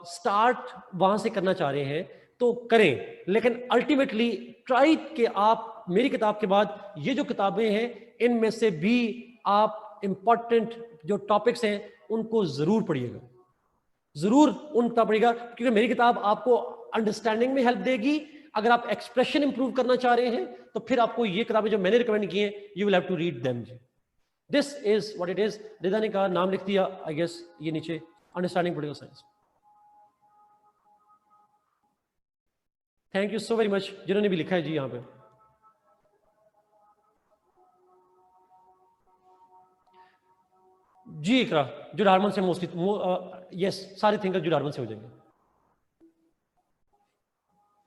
स्टार्ट वहां से करना चाह रहे हैं तो करें, लेकिन अल्टीमेटली ट्राई कि आप मेरी किताब के बाद ये जो किताबें हैं इनमें से भी आप इंपॉर्टेंट जो टॉपिक्स हैं उनको जरूर पढ़िएगा, जरूर उनका पढ़िएगा, क्योंकि मेरी किताब आपको अंडरस्टैंडिंग में हेल्प देगी। अगर आप एक्सप्रेशन इंप्रूव करना चाह रहे हैं तो फिर आपको ये किताबें जो मैंने रिकमेंड की हैं, you will have to read them. This is what it is. Rida ने कहा, नाम लिख दिया आई गेस ये नीचे, understanding political science. Thank you so very much जिन्होंने भी लिखा है जी यहाँ पे। जी इकरा, जुड हार्मोन से मोस्टली यस, सारे थिंकर जुड हार्मोन से हो जाएंगे।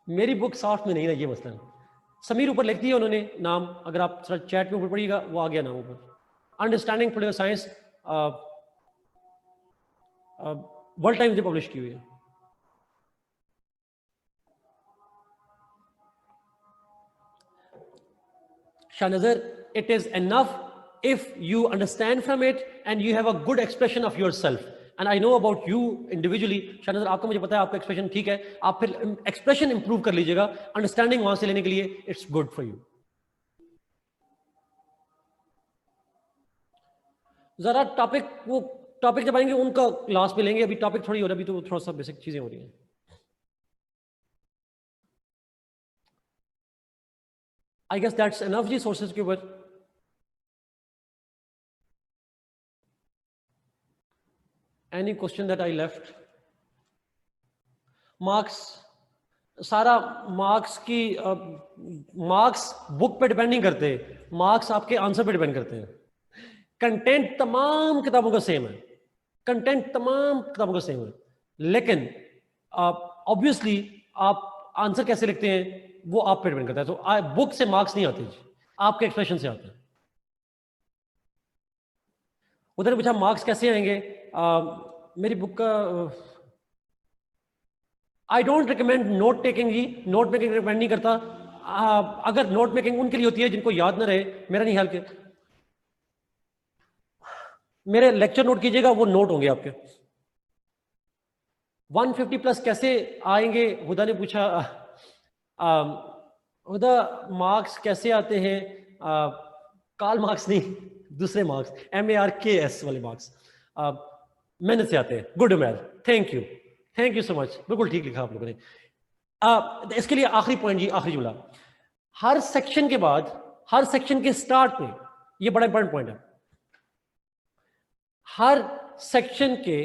मेरी बुक सॉफ्ट में नहीं ना, ये मसला है। समीर ऊपर लिख दिया उन्होंने नाम, अगर आप थोड़ा चैट में ऊपर पढ़िएगा वो आ गया नाम ऊपर। Understanding political science world times ने पब्लिश की हुई है। Shahnazar, it is enough if you understand from it and you have a good expression of yourself. And I know about you individually, Shahnazar, आपको मुझे पता है आपका एक्सप्रेशन ठीक है, आप फिर एक्सप्रेशन इंप्रूव कर लीजिएगा, अंडरस्टैंडिंग वहां से लेने के लिए इट्स गुड फॉर यू। जरा टॉपिक, वो टॉपिक जब आएंगे उनका क्लास में लेंगे, अभी टॉपिक थोड़ी हो रहा है, अभी तो थोड़ा सा बेसिक चीजें हो रही हैं। I guess that's enough जी सोर्सेज के ऊपर। Any question that I left? Marks, सारा मार्क्स की मार्क्स बुक पे डिपेंड नहीं करते, मार्क्स आपके आंसर पे डिपेंड करते हैं। कंटेंट तमाम किताबों का सेम है, कंटेंट तमाम किताबों का सेम है, लेकिन ऑब्वियसली आप आंसर कैसे लिखते हैं वो आप पे डिपेंड करता है। तो बुक से मार्क्स नहीं आते जी, आपके एक्सप्रेशन से आते हैं। उधर पूछा मार्क्स कैसे आएंगे, मेरी बुक का I don't recommend note taking जी, नोट मेकिंग रिकमेंड नहीं करता। अगर नोट मेकिंग उनके लिए होती है जिनको याद ना रहे, मेरा नहीं हाल के, मेरे लेक्चर नोट कीजिएगा, वो नोट होंगे आपके। 150+ कैसे आएंगे, हुदा ने पूछा। हुदा मार्क्स कैसे आते हैं, काल मार्क्स नहीं, दूसरे मार्क्स, MARKS वाले मार्क्स मेहनत से आते हैं। Good math, thank you so much, बिल्कुल ठीक लिखा आप लोगों ने। इसके लिए आखिरी पॉइंट जी, आखिरी जुमला, हर सेक्शन के बाद, हर सेक्शन के स्टार्ट में, ये बड़ा इंपॉर्टेंट पॉइंट है, हर सेक्शन के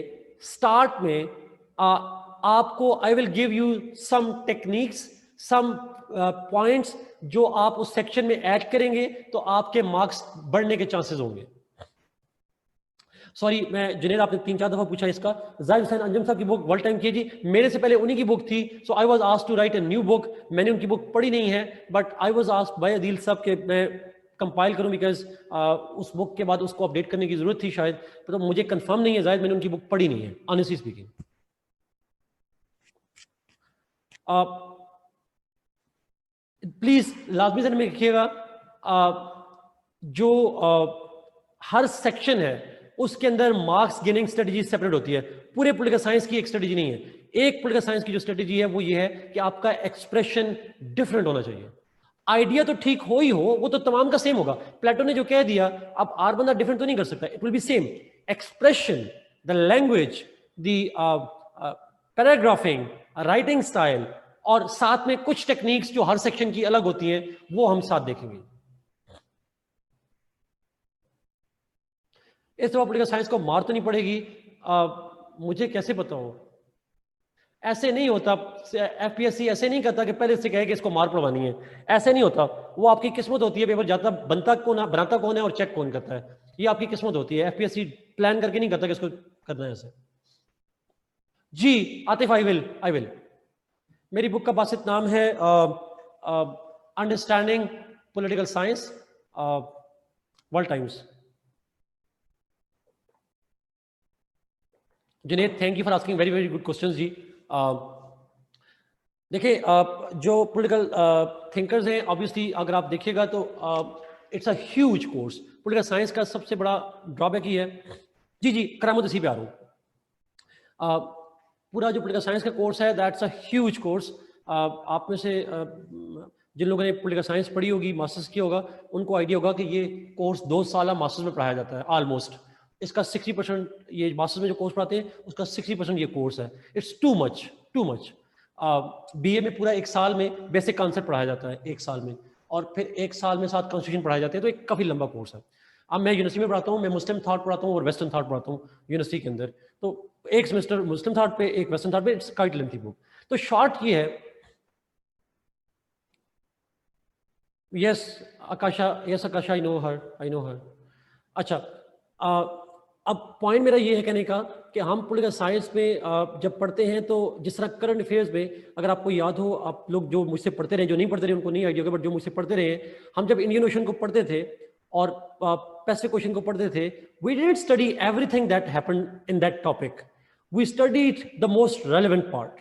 स्टार्ट में आपको I will give you some techniques, some points जो आप उस सेक्शन में ऐड करेंगे तो आपके मार्क्स बढ़ने के चांसेस होंगे। सॉरी, मैं जुनेद, आपने 3-4 दफा पूछा इसका। जाहिद हुसैन अंजुम साहब की बुक वर्ल्ड टाइम की जी, मेरे से पहले उन्हीं की बुक थी, so I was asked to write a new book. मैंने उनकी बुक पढ़ी नहीं है, but I was asked by Adeel साहब के मैं कंपाइल करूं, बिकॉज उस बुक के बाद उसको अपडेट करने की जरूरत थी शायद, तो मुझे कंफर्म नहीं है जाहिद, मैंने उनकी बुक पढ़ी नहीं है ऑनेस्टली स्पीकिंग। प्लीज लाजमी ध्यान में रखिएगा, जो हर सेक्शन है उसके अंदर मार्क्स गेनिंग स्ट्रेटजी सेपरेट होती है। पूरे पॉलिटिकल साइंस की एक स्ट्रेटजी नहीं है। एक पॉलिटिकल साइंस की जो स्ट्रेटजी है वो ये है कि आपका एक्सप्रेशन डिफरेंट होना चाहिए। आइडिया तो ठीक हो ही हो, वो तो तमाम का सेम होगा। प्लेटो ने जो कह दिया, अब आर बंदा डिफरेंट तो नहीं कर सकता, it will be same. Expression, the language, the paragraphing, writing style, और साथ में कुछ टेक्निक्स जो हर सेक्शन की अलग होती हैं, वो हम साथ देखेंगे। इस तरह पॉलिटिकल साइंस को मार तो नहीं पड़ेगी, मुझे कैसे पता हो? ऐसे नहीं होता। एफपीएससी ऐसे नहीं करता कि पहले से कहे कि इसको मार पड़वानी है, ऐसे नहीं होता। वो आपकी किस्मत होती है, पेपर जाता बनता कौन है, बनाता कौन है और चेक कौन करता है, ये आपकी किस्मत होती है। एफपीएससी प्लान करके नहीं करता कि इसको करना है ऐसे। जी आतिफ, आई विल। मेरी बुक का बासित नाम है understanding political science, world times. Junaid, thank you for asking very very good questions जी। देखिए, जो पॉलिटिकल थिंकर्स हैं, ऑब्वियसली अगर आप देखिएगा तो it's a huge course. Political science का सबसे बड़ा ड्रॉबैक ही है। जी करामत इसी पे आ रहा हूँ। पूरा जो पॉलिटिकल साइंस का कोर्स है, दैट्स अ ह्यूज कोर्स। आप में से जिन लोगों ने पॉलिटिकल साइंस पढ़ी होगी, मास्टर्स किया होगा, उनको आइडिया होगा कि ये कोर्स 2 साल मास्टर्स में पढ़ाया जाता है ऑलमोस्ट। इसका 60%, ये मास्टर्स में जो कोर्स पढ़ाते हैं उसका 60% ये कोर्स है। It's too much. बीए में पूरा 1 साल में बेसिक कॉन्सेप्ट पढ़ाया जाता है, 1 साल में, और फिर 1 साल में 7 कॉन्स्टिट्यूशन पढ़ाए जाते हैं, तो एक काफ़ी लंबा कोर्स है। अब मैं यूनिवर्सिटी में पढ़ाता हूँ, मैं मुस्लिम थॉट पढ़ाता हूँ और वेस्टर्न थॉट पढ़ाता हूँ यूनिवर्सिटी के अंदर। तो एक सेमेस्टर मुस्लिम थॉट पे, एक वेस्टर्न थॉट पे, इट्स क्वाइट लेंथी बुक। तो शॉर्ट ये है। यस आकाशा, आई नो हर। अच्छा, अब पॉइंट मेरा ये है कहने का कि हम पॉलिटिकल साइंस में जब पढ़ते हैं तो जिस तरह करंट अफेयर्स में, अगर आपको याद हो, आप लोग जो मुझसे पढ़ते रहे, जो नहीं पढ़ते रहे उनको नहीं आइडिया होगा, बट जो मुझसे पढ़ते रहे, हम जब इंडियन ओशन को पढ़ते थे और पैसिफिक ओशन को पढ़ते थे, we didn't study everything that happened in that topic, we studied the most relevant part.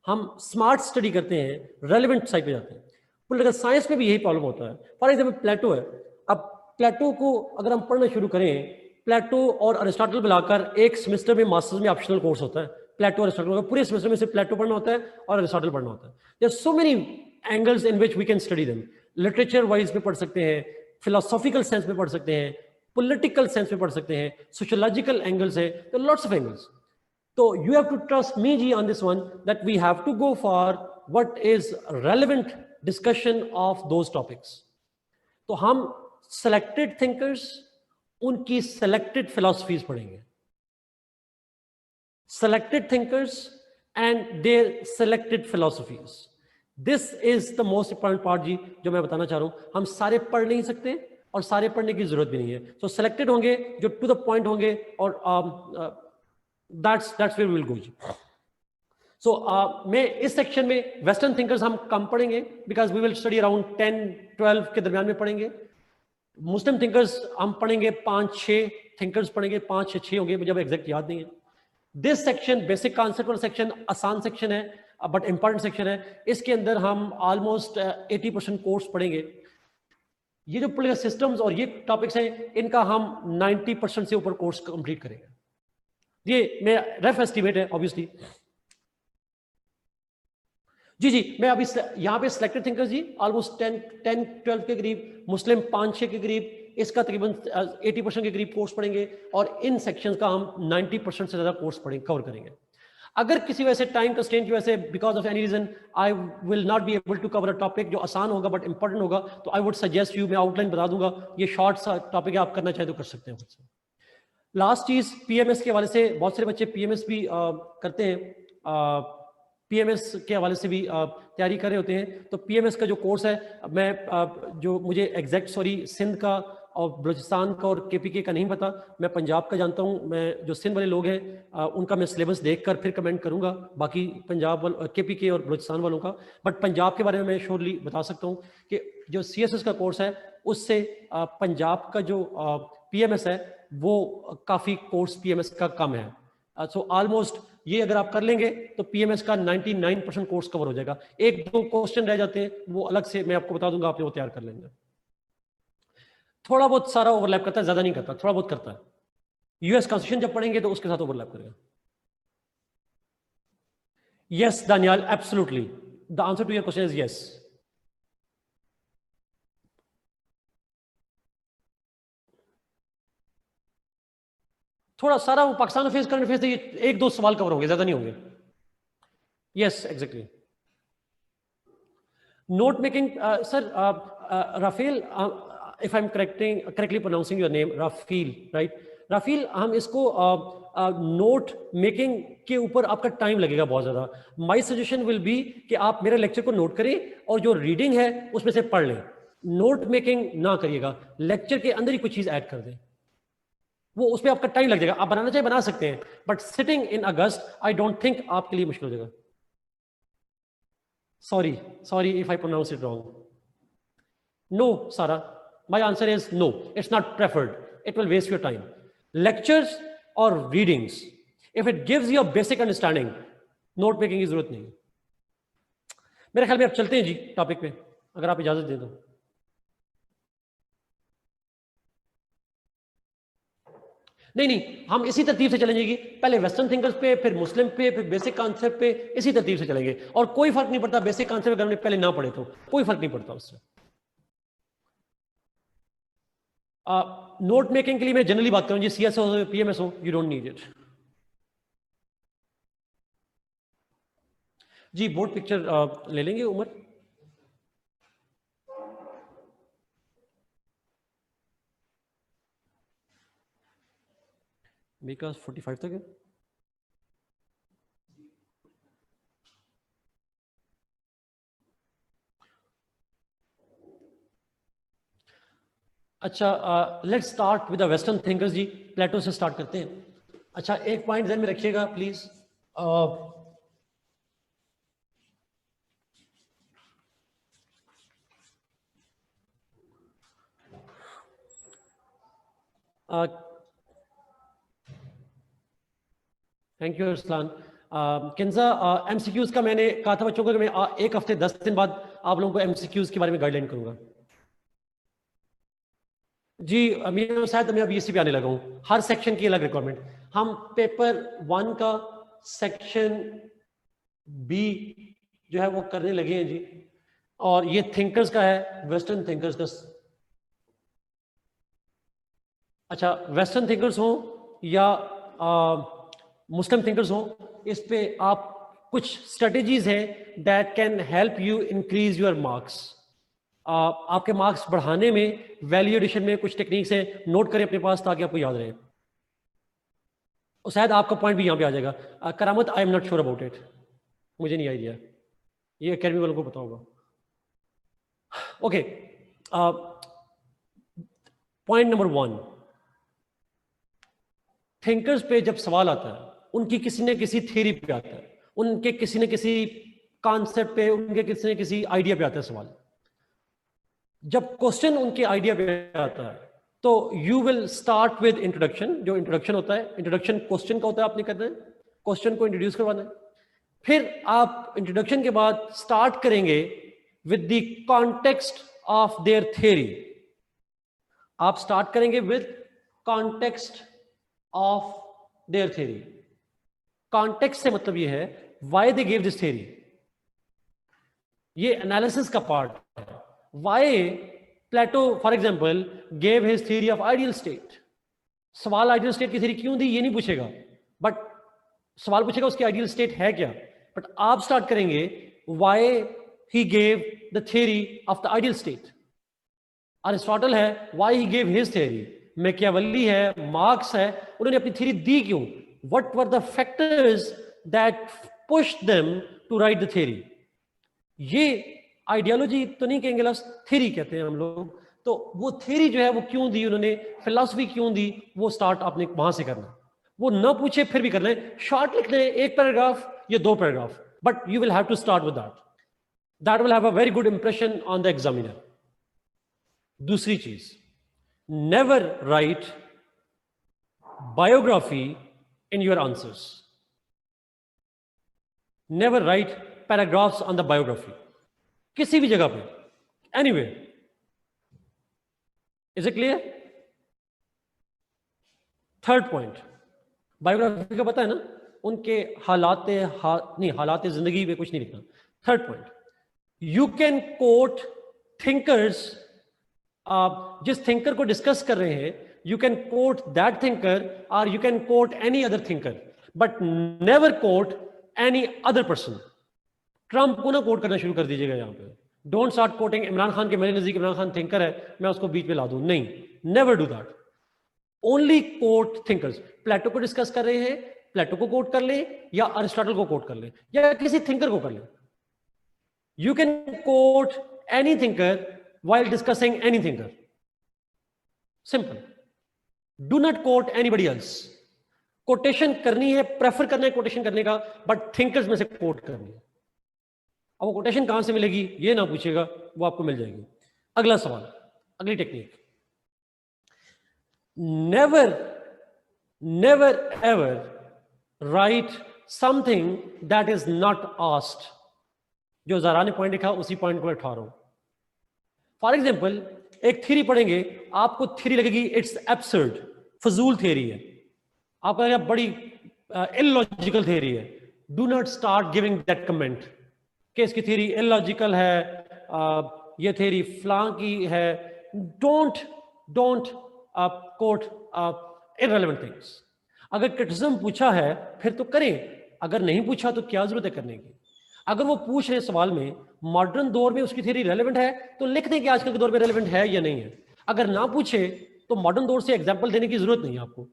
हम स्मार्ट स्टडी करते हैं, रेलेवेंट साइड पे जाते हैं। पॉलिटिकल साइंस में भी यही प्रॉब्लम होता है। फॉर एग्जाम्पल प्लेटो है। अब प्लेटो को अगर हम पढ़ना शुरू करें, प्लेटो और अरिस्टोटल मिलाकर एक सेमेस्टर में मास्टर्स में ऑप्शनल कोर्स होता है। प्लेटो अरिस्टोटल, पूरे सेमेस्टर में सिर्फ प्लेटो पढ़ना होता है और अरिस्टोटल पढ़ना होता है। There are so many angles in which we can study them. Literature wise में पढ़ सकते हैं, फिलोसॉफिकल सेंस में पढ़ सकते हैं, पॉलिटिकल सेंस में पढ़ सकते हैं, सोशियोलॉजिकल एंगल्स है, तो lots of angles. So you have to trust me ji on this one, that we have to go for what is relevant discussion of those topics. तो हम selected thinkers, उनकी selected philosophies पढ़ेंगे। Selected thinkers and their selected philosophies. This is the most important part जी, जो मैं बताना चाह रहा हूँ। हम सारे पढ़ नहीं सकते और सारे पढ़ने की जरूरत भी नहीं है। So selected होंगे, जो to the point होंगे, और that's where we will go. So मैं इस सेक्शन में वेस्टर्न थिंकर्स हम कम पढ़ेंगे, because we will study around 10-12 के दरमियान में पढ़ेंगे। मुस्लिम थिंकर्स हम पढ़ेंगे 5-6 थिंकर्स पढ़ेंगे, 5-6 होंगे, मुझे अब एग्जैक्ट याद नहीं है। दिस सेक्शन बेसिक कॉन्सेप्ट वाला सेक्शन आसान सेक्शन है, बट इंपॉर्टेंट सेक्शन है। इसके अंदर हम ऑलमोस्ट 80% कोर्स पढ़ेंगे। ये जो पॉलिटिकल सिस्टम्स और ये टॉपिक्स हैं, इनका हम 90% से ऊपर कोर्स कंप्लीट करेंगे। ये मेरा रफ एस्टिमेट है ऑब्वियसली। जी मैं अभी यहाँ पे सिलेक्टेड थिंकर्स जी ऑलमोस्ट 10-12 के करीब, मुस्लिम 5-6 के करीब, इसका तकरीबन 80% के करीब कोर्स पढ़ेंगे, और इन सेक्शंस का हम 90% से ज़्यादा कोर्स पढ़ेंगे, कवर करेंगे। अगर किसी वजह से टाइम कंस्ट्रेंट की वजह से, because of any reason, I will not be able to cover a topic जो आसान होगा बट इंपॉर्टेंट होगा, तो आई वुड सजेस्ट यू, मैं आउटलाइन बता दूंगा, ये शॉर्ट सा टॉपिक है, आप करना चाहे तो कर सकते हैं खुद से। लास्ट चीज पीएमएस के हवाले से, बहुत सारे बच्चे पीएमएस भी करते हैं, पीएमएस के हवाले से भी तैयारी कर रहे होते हैं। तो पीएमएस का जो कोर्स है, मैं जो मुझे एग्जैक्ट सिंध का और बलूचिस्तान का और केपीके का नहीं पता, मैं पंजाब का जानता हूँ। मैं जो सिंध वाले लोग हैं उनका मैं सिलेबस देखकर फिर कमेंट करूँगा, बाकी पंजाब केपीके और बलूचिस्तान वालों का। बट पंजाब के बारे में मैं श्योरली बता सकता हूँ कि जो सीएसएस का कोर्स है, उससे पंजाब का जो पीएमएस है वो काफ़ी कोर्स पीएमएस का कम है। सो ऑलमोस्ट ये अगर आप कर लेंगे तो पीएमएस का 99% कोर्स कवर हो जाएगा। एक दो क्वेश्चन रह जाते हैं, वो अलग से मैं आपको बता दूंगा, आपने वो तैयार कर लेंगे। थोड़ा बहुत सारा ओवरलैप करता है, ज्यादा नहीं करता, थोड़ा बहुत करता है। यूएस कॉन्स्टिट्यूशन जब पढ़ेंगे तो उसके साथ ओवरलैप करेगा। Yes Daniyal, absolutely, the answer to your question is yes. थोड़ा सारा वो पाकिस्तान फेस करंट फेस, एक दो सवाल कवर होंगे, ज्यादा नहीं होंगे। Yes exactly. Note making sir, Rafael, if I am correctly pronouncing your name, Rafeel, right? Rafeel, हम इसको नोट मेकिंग के ऊपर आपका टाइम लगेगा बहुत ज्यादा। माय सजेशन विल बी कि आप मेरे लेक्चर को नोट करें और जो रीडिंग है उसमें से पढ़ लें। नोट मेकिंग ना करिएगा, लेक्चर के अंदर ही कुछ चीज ऐड कर दें, वो उसमें आपका टाइम लग जाएगा। आप बनाना चाहिए बना सकते हैं, but sitting in August I don't think आपके लिए मुश्किल हो जाएगा। Sorry if I pronounce it wrong. No, Sarah. My answer is no. It's not preferred. It will waste your time. Lectures or readings, if it gives you a basic understanding, note making की जरूरत नहीं। मेरे ख्याल में अब चलते हैं जी topic पे, अगर आप इजाजत दे दो। नहीं, हम इसी तरतीब से चलेंगे कि पहले वेस्टर्न थिंकर्स पे, फिर मुस्लिम पे, फिर बेसिक कॉन्सेप्ट पे, इसी तरतीब से चलेंगे। और कोई फर्क नहीं पड़ता बेसिक कॉन्सेप्ट अगर हमने पहले ना पढ़े तो, कोई फर्क नहीं पड़ता उससे। नोट मेकिंग के लिए मैं जनरली बात करूं जी, सीएस हो, पीएमएस हो, यू डोंट नीड इट जी। बोर्ड पिक्चर ले लेंगे उमर। बिकॉज 45 तक है। अच्छा, let's start with the western thinkers जी। प्लेटो से स्टार्ट करते हैं। अच्छा, एक पॉइंट ध्यान में रखिएगा please. Thank you Arsalan. Kinza, MCQs का मैंने कहा था बच्चों को कि मैं एक हफ्ते 10 दिन बाद आप लोगों को एमसीक्यूज के बारे में गाइडलाइन करूंगा जी। शायद मैं अभी इसी पे आने लगा हूं, हर सेक्शन की अलग रिक्वायरमेंट। हम पेपर 1 का सेक्शन बी जो है वो करने लगे हैं जी, और ये थिंकर्स का है, वेस्टर्न थिंकर्स का। अच्छा, वेस्टर्न थिंकर्स हो या मुस्लिम थिंकर्स हो, इस पे आप कुछ स्ट्रेटेजीज हैं that can help you increase your marks. आपके मार्क्स बढ़ाने में वैल्यू एडिशन में कुछ टेक्निक्स हैं, नोट करें अपने पास ताकि आपको याद रहे। और शायद आपका पॉइंट भी यहां पे आ जाएगा। Karamat, I am not sure about it, मुझे नहीं आइडिया, ये अकेडमी वालों को पता होगा। ओके, पॉइंट नंबर 1, थिंकर्स पे जब सवाल आता है उनकी किसी न किसी थ्योरी पे आता है, उनके किसी न किसी कॉन्सेप्ट पे, उनके किसी न किसी आइडिया पे आता है सवाल। जब क्वेश्चन उनके आइडिया पे आता है तो you will start with introduction. जो इंट्रोडक्शन होता है, इंट्रोडक्शन क्वेश्चन का होता है, आपने करना है क्वेश्चन को इंट्रोड्यूस करवाना है। फिर आप इंट्रोडक्शन के बाद स्टार्ट करेंगे with the context of their theory. आप स्टार्ट करेंगे with context of their theory. Context से मतलब ये है why they give this theory, ये एनालिसिस का पार्ट है। Why Plato for example gave his theory of ideal state. सवाल आइडियल स्टेट की थ्योरी क्यों दी ये नहीं पूछेगा, बट सवाल पूछेगा उसकी आइडियल स्टेट है क्या। बट आप स्टार्ट करेंगे why he gave the theory of the ideal state. Aristotle है, why he gave his theory. Machiavelli है, मार्क्स है, उन्होंने अपनी थ्योरी दी क्यों, what were the factors that pushed them to write the theory. ये आइडियोलॉजी तो नहीं कहेंगे, लफ्ज थ्योरी कहते हैं हम लोग। तो वो थ्योरी जो है वो क्यों दी उन्होंने, फिलॉसफी क्यों दी, वो स्टार्ट आपने वहां से करना। वो ना पूछे फिर भी करना है, शॉर्ट लिख लें, 1 पैराग्राफ या 2 paragraph, but you will have to start with that. That will have a very good impression on the examiner. दूसरी चीज, never write biography in your answers. Never write paragraphs on the biography, किसी भी जगह पे, anyway. Is it clear? Third point, biography का पता है ना, उनके हालात जिंदगी में कुछ नहीं लिखना। Third point, you can quote thinkers, आप जिस थिंकर को डिस्कस कर रहे हैं, you can quote that thinker और you can quote any other thinker, but never quote any other person. Trump को ना कोट करना शुरू कर दीजिएगा यहां पे। Don't start quoting Imran Khan के, मेरे नजदीक इमरान खान थिंकर है, मैं उसको बीच में ला दूं, नहीं, never do that. Only quote thinkers. Plato को डिस्कस कर रहे हैं, प्लेटो को कोट कर ले, या अरिस्टोटल को कोट कर ले, या किसी थिंकर को कर ले। You can quote any thinker while discussing any thinker. Simple. Do not quote anybody else. Quotation करनी है, प्रेफर करना है कोटेशन करने का, बट थिंकर्स में से कोट करनी है। अब वो कोटेशन कहां से मिलेगी ये ना पूछेगा, वो आपको मिल जाएगी। अगला सवाल, अगली technique, never ever right something that is not asked. जो ज़ारा ने पॉइंट लिखा उसी पॉइंट को मैं उठा रहा हूं। फॉर एग्जाम्पल, एक थ्योरी पढ़ेंगे, आपको थ्योरी लगेगी इट्स एब्सर्ड, फजूल थ्योरी है, आपको लगेगा बड़ी इलॉजिकल थ्योरी है। Do not start giving that comment कि इसकी थ्योरी इलॉजिकल है, ये थ्योरी फ्लां की है। Don't quote irrelevant things. अगर क्रिटिसिज्म पूछा है फिर तो करें, अगर नहीं पूछा तो क्या जरूरत है करने की। अगर वो पूछ रहे सवाल में मॉडर्न दौर में उसकी थ्योरी रेलेवेंट है तो लिख दें कि आजकल के दौर में रेलेवेंट है या नहीं है। अगर ना पूछे तो मॉडर्न दौर से एग्जांपल देने की जरूरत नहीं है आपको।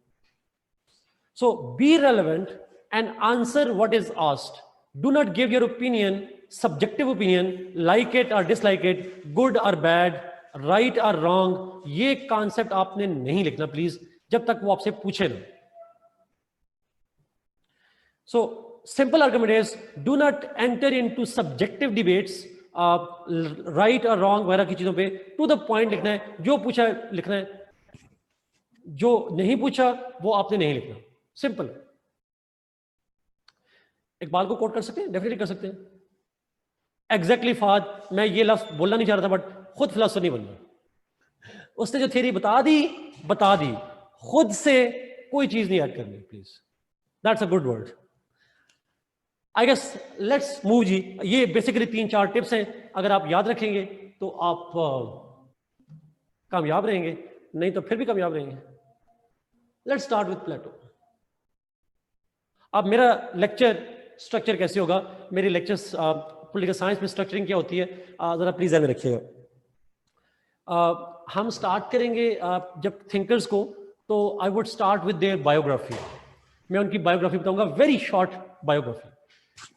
So be relevant and answer what is asked. Do not give your opinion, subjective opinion, like it और डिसलाइक इट, गुड और बैड, राइट और रॉन्ग। ये कॉन्सेप्ट आपने नहीं लिखना प्लीज, जब तक वो आपसे पूछे ना। सो simple argument is do not enter into subjective debates, right or wrong वगैरह की चीजों पे। to the point लिखना है, जो पूछा लिखना है, जो नहीं पूछा वो आपने नहीं लिखना। सिंपल। इकबाल को कोट कर सकते हैं, डेफिनेटली कर सकते हैं। एग्जैक्टली फाद, मैं ये लफ्ज बोलना नहीं चाह रहा था बट खुद फिलोसफर नहीं बनना। उसने जो थ्योरी बता दी, खुद से कोई चीज नहीं ऐड करनी please. That's a good word. I guess let's move जी। ये बेसिकली 3-4 टिप्स हैं, अगर आप याद रखेंगे तो आप कामयाब रहेंगे, नहीं तो फिर भी कामयाब रहेंगे। लेट्स स्टार्ट विद प्लेटो। अब मेरा लेक्चर स्ट्रक्चर कैसे होगा, मेरी लेक्चर्स पॉलिटिकल साइंस में स्ट्रक्चरिंग क्या होती है, जरा प्लीज ध्यान में रखिएगा। हम स्टार्ट करेंगे जब थिंकर्स को, तो I would start with their biography. मैं उनकी बायोग्राफी बताऊंगा, वेरी शॉर्ट बायोग्राफी।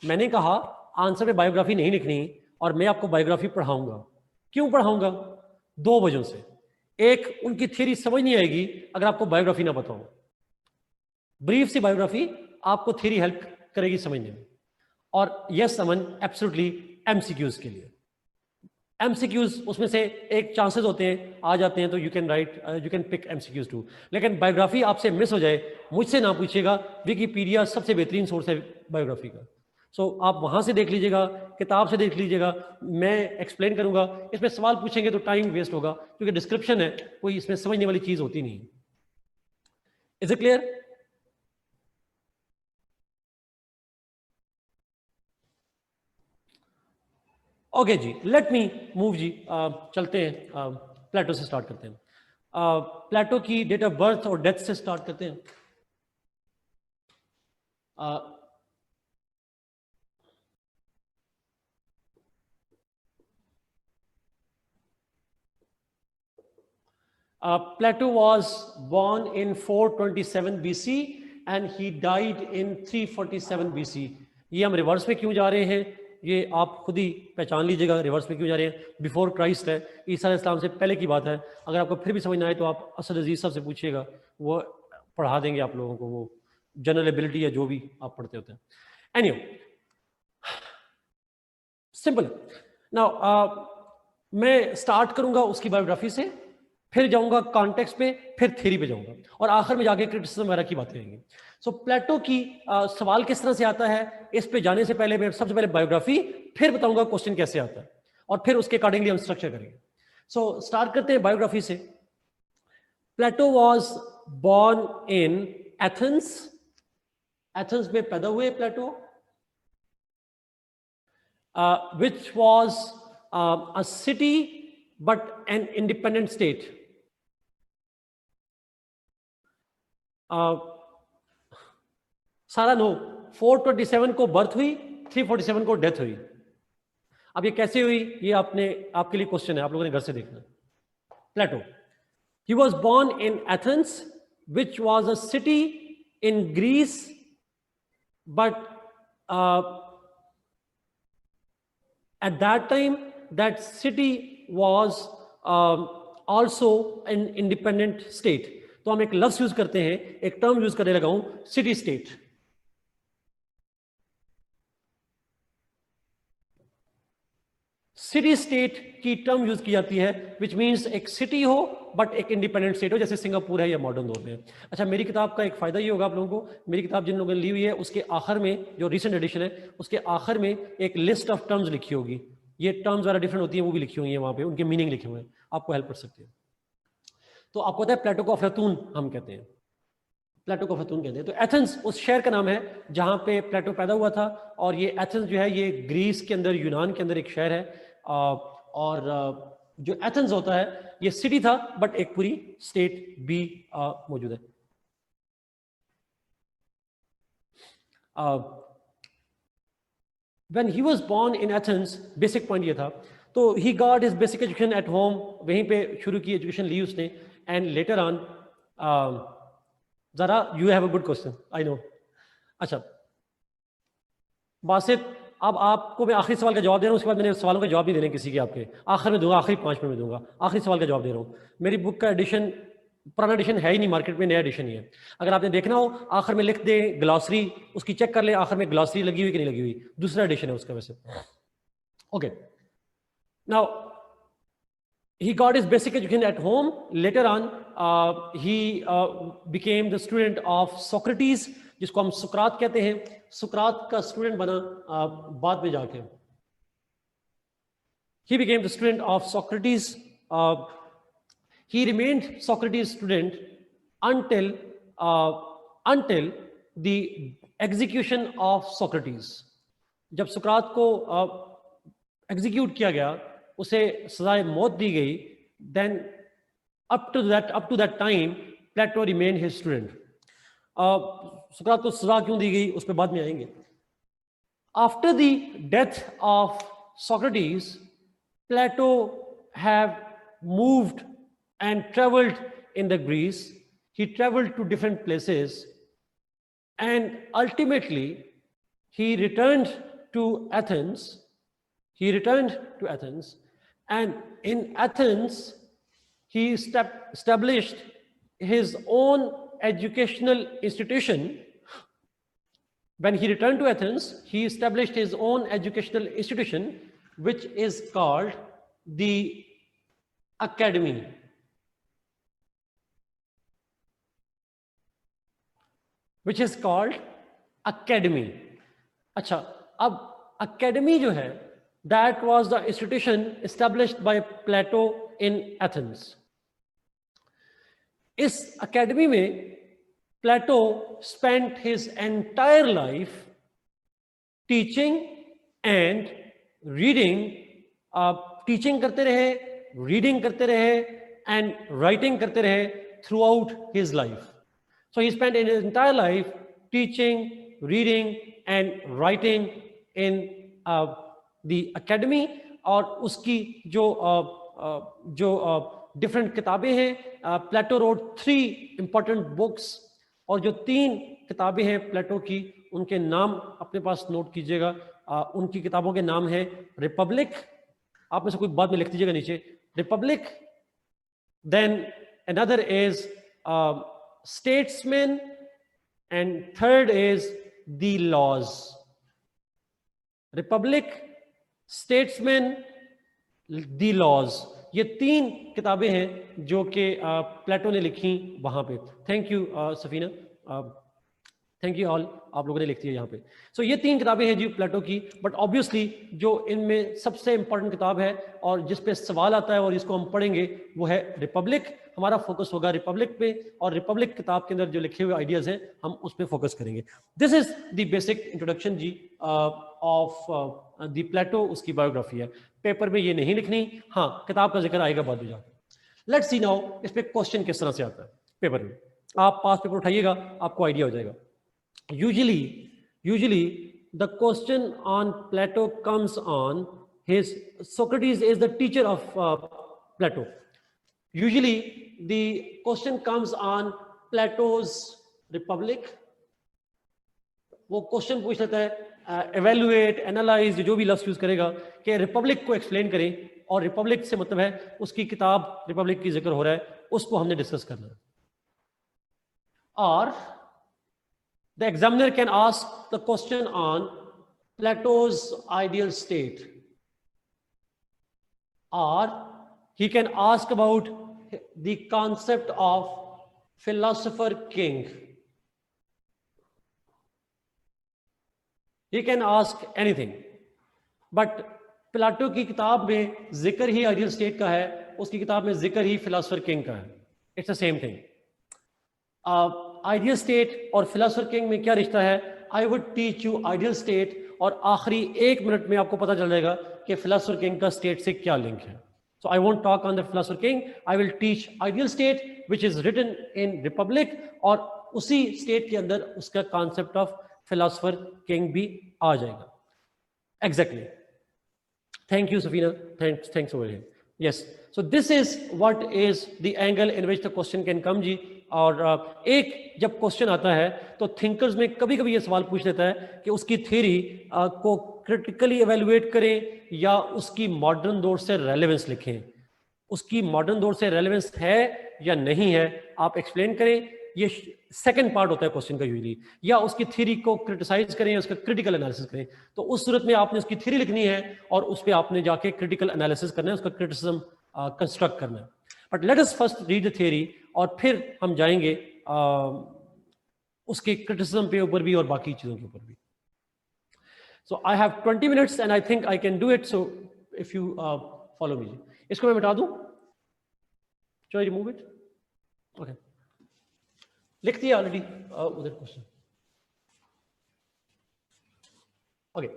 मैंने कहा आंसर में बायोग्राफी नहीं लिखनी और मैं आपको बायोग्राफी पढ़ाऊंगा। क्यों पढ़ाऊंगा? 2 वजहों से। एक, उनकी थ्योरी समझ नहीं आएगी अगर आपको बायोग्राफी ना बताओ। ब्रीफ सी बायोग्राफी आपको थ्योरी हेल्प करेगी समझने में। और यस समन एब्सोल्युटली एमसीक्यूज के लिए। एमसीक्यूज उसमें से एक चांसेस होते हैं आ जाते हैं, तो you can pick MCQs too. लेकिन बायोग्राफी आपसे मिस हो जाए, मुझसे ना पूछिएगा, विकिपीडिया सबसे बेहतरीन सोर्स है बायोग्राफी का। सो आप वहां से देख लीजिएगा, किताब से देख लीजिएगा, मैं एक्सप्लेन करूंगा। इसमें सवाल पूछेंगे तो टाइम वेस्ट होगा, क्योंकि डिस्क्रिप्शन है, कोई इसमें समझने वाली चीज होती नहीं। Is it clear? ओके जी, लेट मी मूव जी। चलते हैं, प्लेटो से स्टार्ट करते हैं। प्लेटो की डेट ऑफ बर्थ और डेथ से स्टार्ट करते हैं। Plato was born in 427 BC and he died in 347 BC. ये हम रिवर्स में क्यों जा रहे हैं, ये आप खुद ही पहचान लीजिएगा। रिवर्स में क्यों जा रहे हैं? बिफोर क्राइस्ट है, ईसा अलैहिस्सलाम से पहले की बात है। अगर आपको फिर भी समझ ना आए तो आप असद अजीज साहब से पूछिएगा, वो पढ़ा देंगे आप लोगों को, वो जनरल एबिलिटी है जो भी आप पढ़ते होते हैं। Anyway, simple. नाउ मैं स्टार्ट करूंगा उसकी बायोग्राफी से, फिर जाऊंगा कॉन्टेक्स्ट पे, फिर थ्योरी पे जाऊंगा, और आखिर में जाके क्रिटिसिज्म वगैरह की बातें आएंगी। सो प्लेटो की सवाल किस तरह से आता है, इस पे जाने से पहले मैं सबसे पहले बायोग्राफी, फिर बताऊंगा क्वेश्चन कैसे आता है, और फिर उसके अकॉर्डिंगली हम स्ट्रक्चर करेंगे। सो स्टार्ट करते हैं बायोग्राफी से। Plato was born in Athens. Athens में पैदा हुए Plato, which was a city but an independent state. सारा नो 427 को बर्थ हुई, 347 को डेथ हुई। अब ये कैसे हुई, ये आपके लिए क्वेश्चन है, आप लोगों ने घर से देखना। प्लेटो, he was born in Athens, which was a city in Greece, but at that time that city was also an independent state. तो हम एक लफ्ज यूज करते हैं, एक टर्म यूज करने लगा हूं, सिटी स्टेट। सिटी स्टेट की टर्म यूज की जाती है, विच मीन्स एक सिटी हो बट एक इंडिपेंडेंट स्टेट हो, जैसे सिंगापुर है या मॉडर्न दौर में। अच्छा, मेरी किताब का एक फायदा ये होगा आप लोगों को, मेरी किताब जिन लोगों ने ली हुई है उसके आखिर में, जो रिसेंट एडिशन है उसके आखिर में एक लिस्ट ऑफ टर्म्स लिखी होगी। ये टर्म्स ज़रा डिफरेंट होती है, वो भी लिखी हुई है वहां पे, उनके मीनिंग लिखे हुए हैं, आपको हेल्प कर सकते हैं। तो आपको पता है प्लेटो को अफलातून हम कहते हैं, प्लेटो को अफलातून कहते हैं। तो एथेंस उस शहर का नाम है जहां पे प्लेटो पैदा हुआ था, और ये एथेंस जो है ये ग्रीस के अंदर, यूनान के अंदर एक शहर है। और जो एथेंस होता है ये सिटी था, बट एक पूरी स्टेट भी मौजूद है। When he was born in Athens, basic point ये था, तो he got his basic education at home, वहीं पे शुरू की एजुकेशन ली उसने, एंड लेटर ऑन जरा you have a good question, I know. अच्छा बासित, अब आपको मैं आखिरी सवाल का जवाब दे रहा हूँ, उसके बाद मैंने सवालों का जवाब नहीं देने किसी के, आपके आखिर में दूंगा, आखिरी 5 मिनट में दूंगा, आखिरी सवाल का जवाब दे रहा हूँ। मेरी बुक का एडिशन पुराना एडिशन है ही नहीं मार्केट में, नया एडिशन ही है। अगर आपने देखना हो आखिर में लिख दे ग्लॉसरी, उसकी चेक कर ले आखिर में ग्लॉसरी लगी हुई कि नहीं लगी हुई, दूसरा एडिशन है उसका वैसे। Okay, now he got his basic education at home. Later on he became the student of Socrates, जिसको हम सुकरात कहते हैं। सुकरात का स्टूडेंट बना बाद में जाके। He became the student of Socrates. He remained Socrates' student until the execution of Socrates. जब सुकरात को एग्जीक्यूट किया गया, उसे सजाए मौत दी गई, then up to that time Plato remained his student. सुकरात को सजा क्यों दी गई उस पर बाद में आएंगे। After the death of Socrates, Plato have moved and traveled in the Greece. He traveled to different places, and ultimately he returned to Athens. And in Athens he established his own educational institution. When he returned to Athens, he established his own educational institution, which is called the Academy. Which is called Academy. अच्छा, अब Academy जो है, that was the institution established by Plato in Athens. इस Academy में Plato spent his entire life teaching and reading. Teaching करते रहे, reading करते रहे, एंड राइटिंग करते रहे throughout his life. So he spent his entire life teaching, reading and writing in the academy. और उसकी जो डिफरेंट किताबें हैं, प्लेटो रोट 3 इंपॉर्टेंट बुक्स, और जो 3 किताबें हैं प्लेटो की, उनके नाम अपने पास नोट कीजिएगा। उनकी किताबों के नाम है रिपब्लिक, आप में से कोई बाद में लिख दीजिएगा नीचे, Republic. Then another is statesman, and third is the laws. Republic, statesman, the laws, ये 3 किताबें हैं जो कि प्लेटो ने लिखी वहां पे। Thank you Safina, thank you all, आप लोगों ने लिख दिया यहाँ पे। सो ये 3 किताबें हैं जी प्लेटो की, बट ऑब्वियसली जो इनमें सबसे इंपॉर्टेंट किताब है और जिस पे सवाल आता है और इसको हम पढ़ेंगे वो है रिपब्लिक। हमारा फोकस होगा रिपब्लिक पे, और रिपब्लिक किताब के अंदर जो लिखे हुए आइडियाज हैं हम उस पर फोकस करेंगे। This is the basic introduction जी ऑफ द प्लेटो, उसकी बायोग्राफी है। पेपर में ये नहीं लिखनी, हाँ किताब का जिक्र आएगा बाद में जाकर। लेट्स सी नाउ इस पे क्वेश्चन किस तरह से आता है पेपर में। आप पास पेपर उठाइएगा, आपको आइडिया हो जाएगा। Usually the question on Plato comes on his, Socrates is the teacher of Plato. Usually the question comes on Plato's Republic. वो क्वेश्चन पूछ लेता है, evaluate, analyze, जो भी लफ्ज यूज करेगा कि रिपब्लिक को एक्सप्लेन करें, और रिपब्लिक से मतलब है उसकी किताब रिपब्लिक की जिक्र हो रहा है, उसको हमने डिस्कस करना है। और the examiner can ask the question on Plato's ideal state, or he can ask about the concept of philosopher king. He can ask anything, but Plato की किताब में जिक्र ही आइडियल स्टेट का है, उसकी किताब में जिक्र ही फिलोसोफर किंग का है। It's the same thing. Ideal state और फिलोसोफर किंग में क्या रिश्ता है? I would teach you ideal state, और आखिरी 1 मिनट में आपको पता चल जाएगा कि फिलोसोफर किंग का स्टेट से क्या लिंक है। So I won't talk on the philosopher king, I will teach ideal state which is written in Republic, और उसी स्टेट के अंदर उसका कॉन्सेप्ट ऑफ फिलोसोफर किंग भी आ जाएगा। Exactly, thank you Safina, thanks over here. Yes, so this is what is the angle in which the question can come जी। और एक जब क्वेश्चन आता है तो थिंकर्स में कभी कभी ये सवाल पूछ लेता है कि उसकी थ्योरी को क्रिटिकली एवेल्युएट करें या उसकी मॉडर्न दौर से रेलेवेंस लिखें। उसकी मॉडर्न दौर से रेलेवेंस है या नहीं है, आप एक्सप्लेन करें। ये सेकंड पार्ट होता है क्वेश्चन का यूजली। या उसकी थ्योरी को क्रिटिसाइज करें, उसका क्रिटिकल एनालिसिस करें। तो उस सूरत में आपने उसकी थ्योरी लिखनी है और उस पर आपने जाके क्रिटिकल एनालिसिस करना है, उसका क्रिटिसिज्म कंस्ट्रक्ट करना है। But let us first read the theory, और फिर हम जाएंगे उसके क्रिटिसिज्म पे ऊपर भी और बाकी चीजों के ऊपर भी। So I have 20 minutes and I think I can do it, so if you follow me. इसको मैं मिटा दूं, so I remove it? Okay, लिख दिया ऑलरेडी उधर क्वेश्चन। ओके,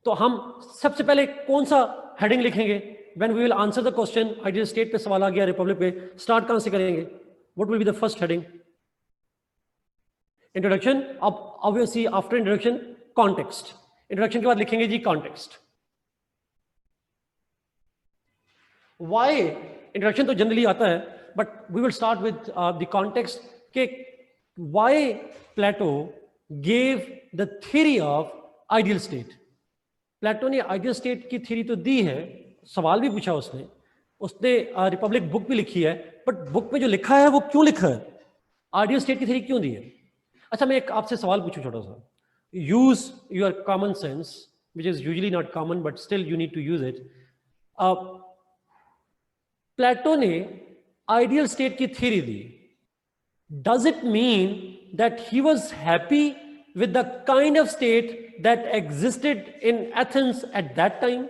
तो हम सबसे पहले कौन सा हेडिंग लिखेंगे? When we will answer the question, ideal state पे सवाल आ गया, रिपब्लिक पे, स्टार्ट कहां से करेंगे? What will be the first heading? Introduction. अब obviously after introduction context. Introduction के बाद लिखेंगे जी कॉन्टेक्स्ट। वाई? इंट्रोडक्शन तो जनरली आता है, but we will start with the context के why Plato gave the theory of ideal state. Plato ने आइडियल स्टेट की थ्योरी तो दी है, सवाल भी पूछा उसने, उसने रिपब्लिक बुक भी लिखी है, बट बुक में जो लिखा है वो क्यों लिखा है? आइडियल स्टेट की थ्योरी क्यों दी है? अच्छा, मैं एक आपसे सवाल पूछूं छोटा सा। Use your common sense, which is usually not common but still you need to use it. Plato ने आइडियल स्टेट की थ्योरी दी, does it mean that he was happy with the kind of state that existed in Athens at that time?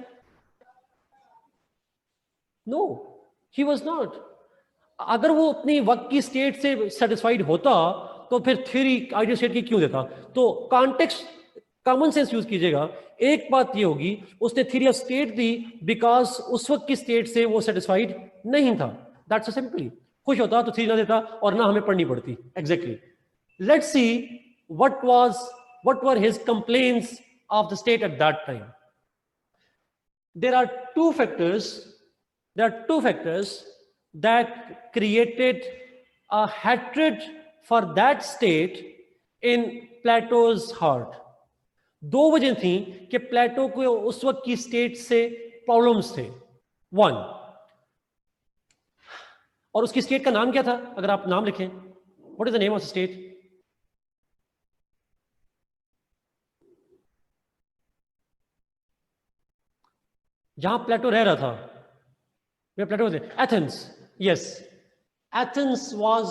No, he was not. अगर वो अपनी वक्त की state से satisfied होता तो फिर थ्योरी आइडियल स्टेट की क्यों देता? तो कॉन्टेक्स्ट, कॉमन सेंस यूज कीजिएगा। एक बात ये होगी, उसने theory of state the because उस वक्त की स्टेट से वो सेटिस्फाइड नहीं था, दैट्स सिंपली। खुश होता तो थ्योरी ना देता और ना हमें पढ़नी पड़ती। Exactly. Let's see what were his complaints of the state at that time. There are two factors that created a hatred for that state in Plato's heart. दो वजह थी कि प्लेटो को उस वक्त की स्टेट से प्रॉब्लम्स थे। वन, और उसकी स्टेट का नाम क्या था? अगर आप नाम लिखें, what is the name of the state? जहां प्लेटो रह रहा था, Plato was there. Athens, yes. Athens was,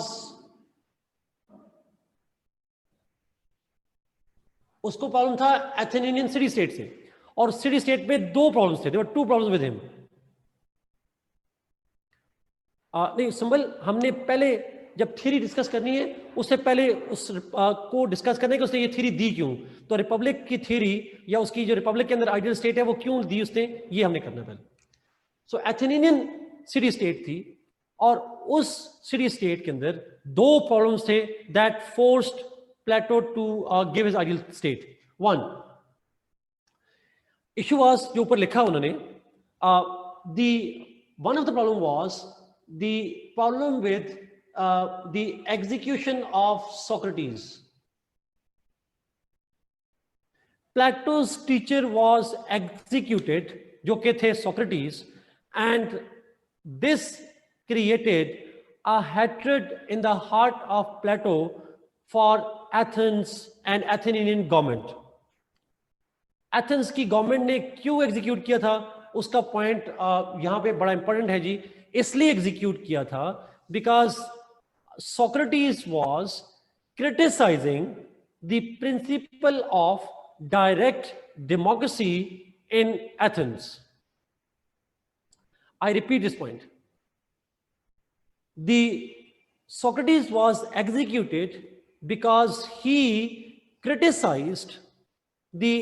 उसको प्रॉब्लम था एथेनियन सिटी स्टेट से, और सिटी स्टेट में दो प्रॉब्लम्स थे, there were two problems with him. नहीं संबल, हमने पहले जब थ्योरी डिस्कस करनी है उससे पहले उस को डिस्कस करने के उसने ये थ्योरी दी क्यों, तो रिपब्लिक की थ्योरी या उसकी जो रिपब्लिक के अंदर आइडियल स्टेट है वो क्यों दी उसने, ये हमने करना पहले। सो एथेनियन सिटी स्टेट थी, और उस सिटी स्टेट के अंदर दो प्रॉब्लम्स थे that forced Plato to give his ideal state. One issue was, जो ऊपर लिखा उन्होंने, the one of the problem was the problem with the execution of Socrates. Plato's teacher was executed, जो के थे Socrates, and this created a hatred in the heart of Plato for Athens and Athenian government. Athens की government ने क्यों execute किया था, उसका point यहां पे बड़ा इंपॉर्टेंट है जी। इसलिए एग्जीक्यूट किया था because Socrates was criticizing the principle of direct democracy in Athens. I repeat this point. The Socrates was executed because he criticized the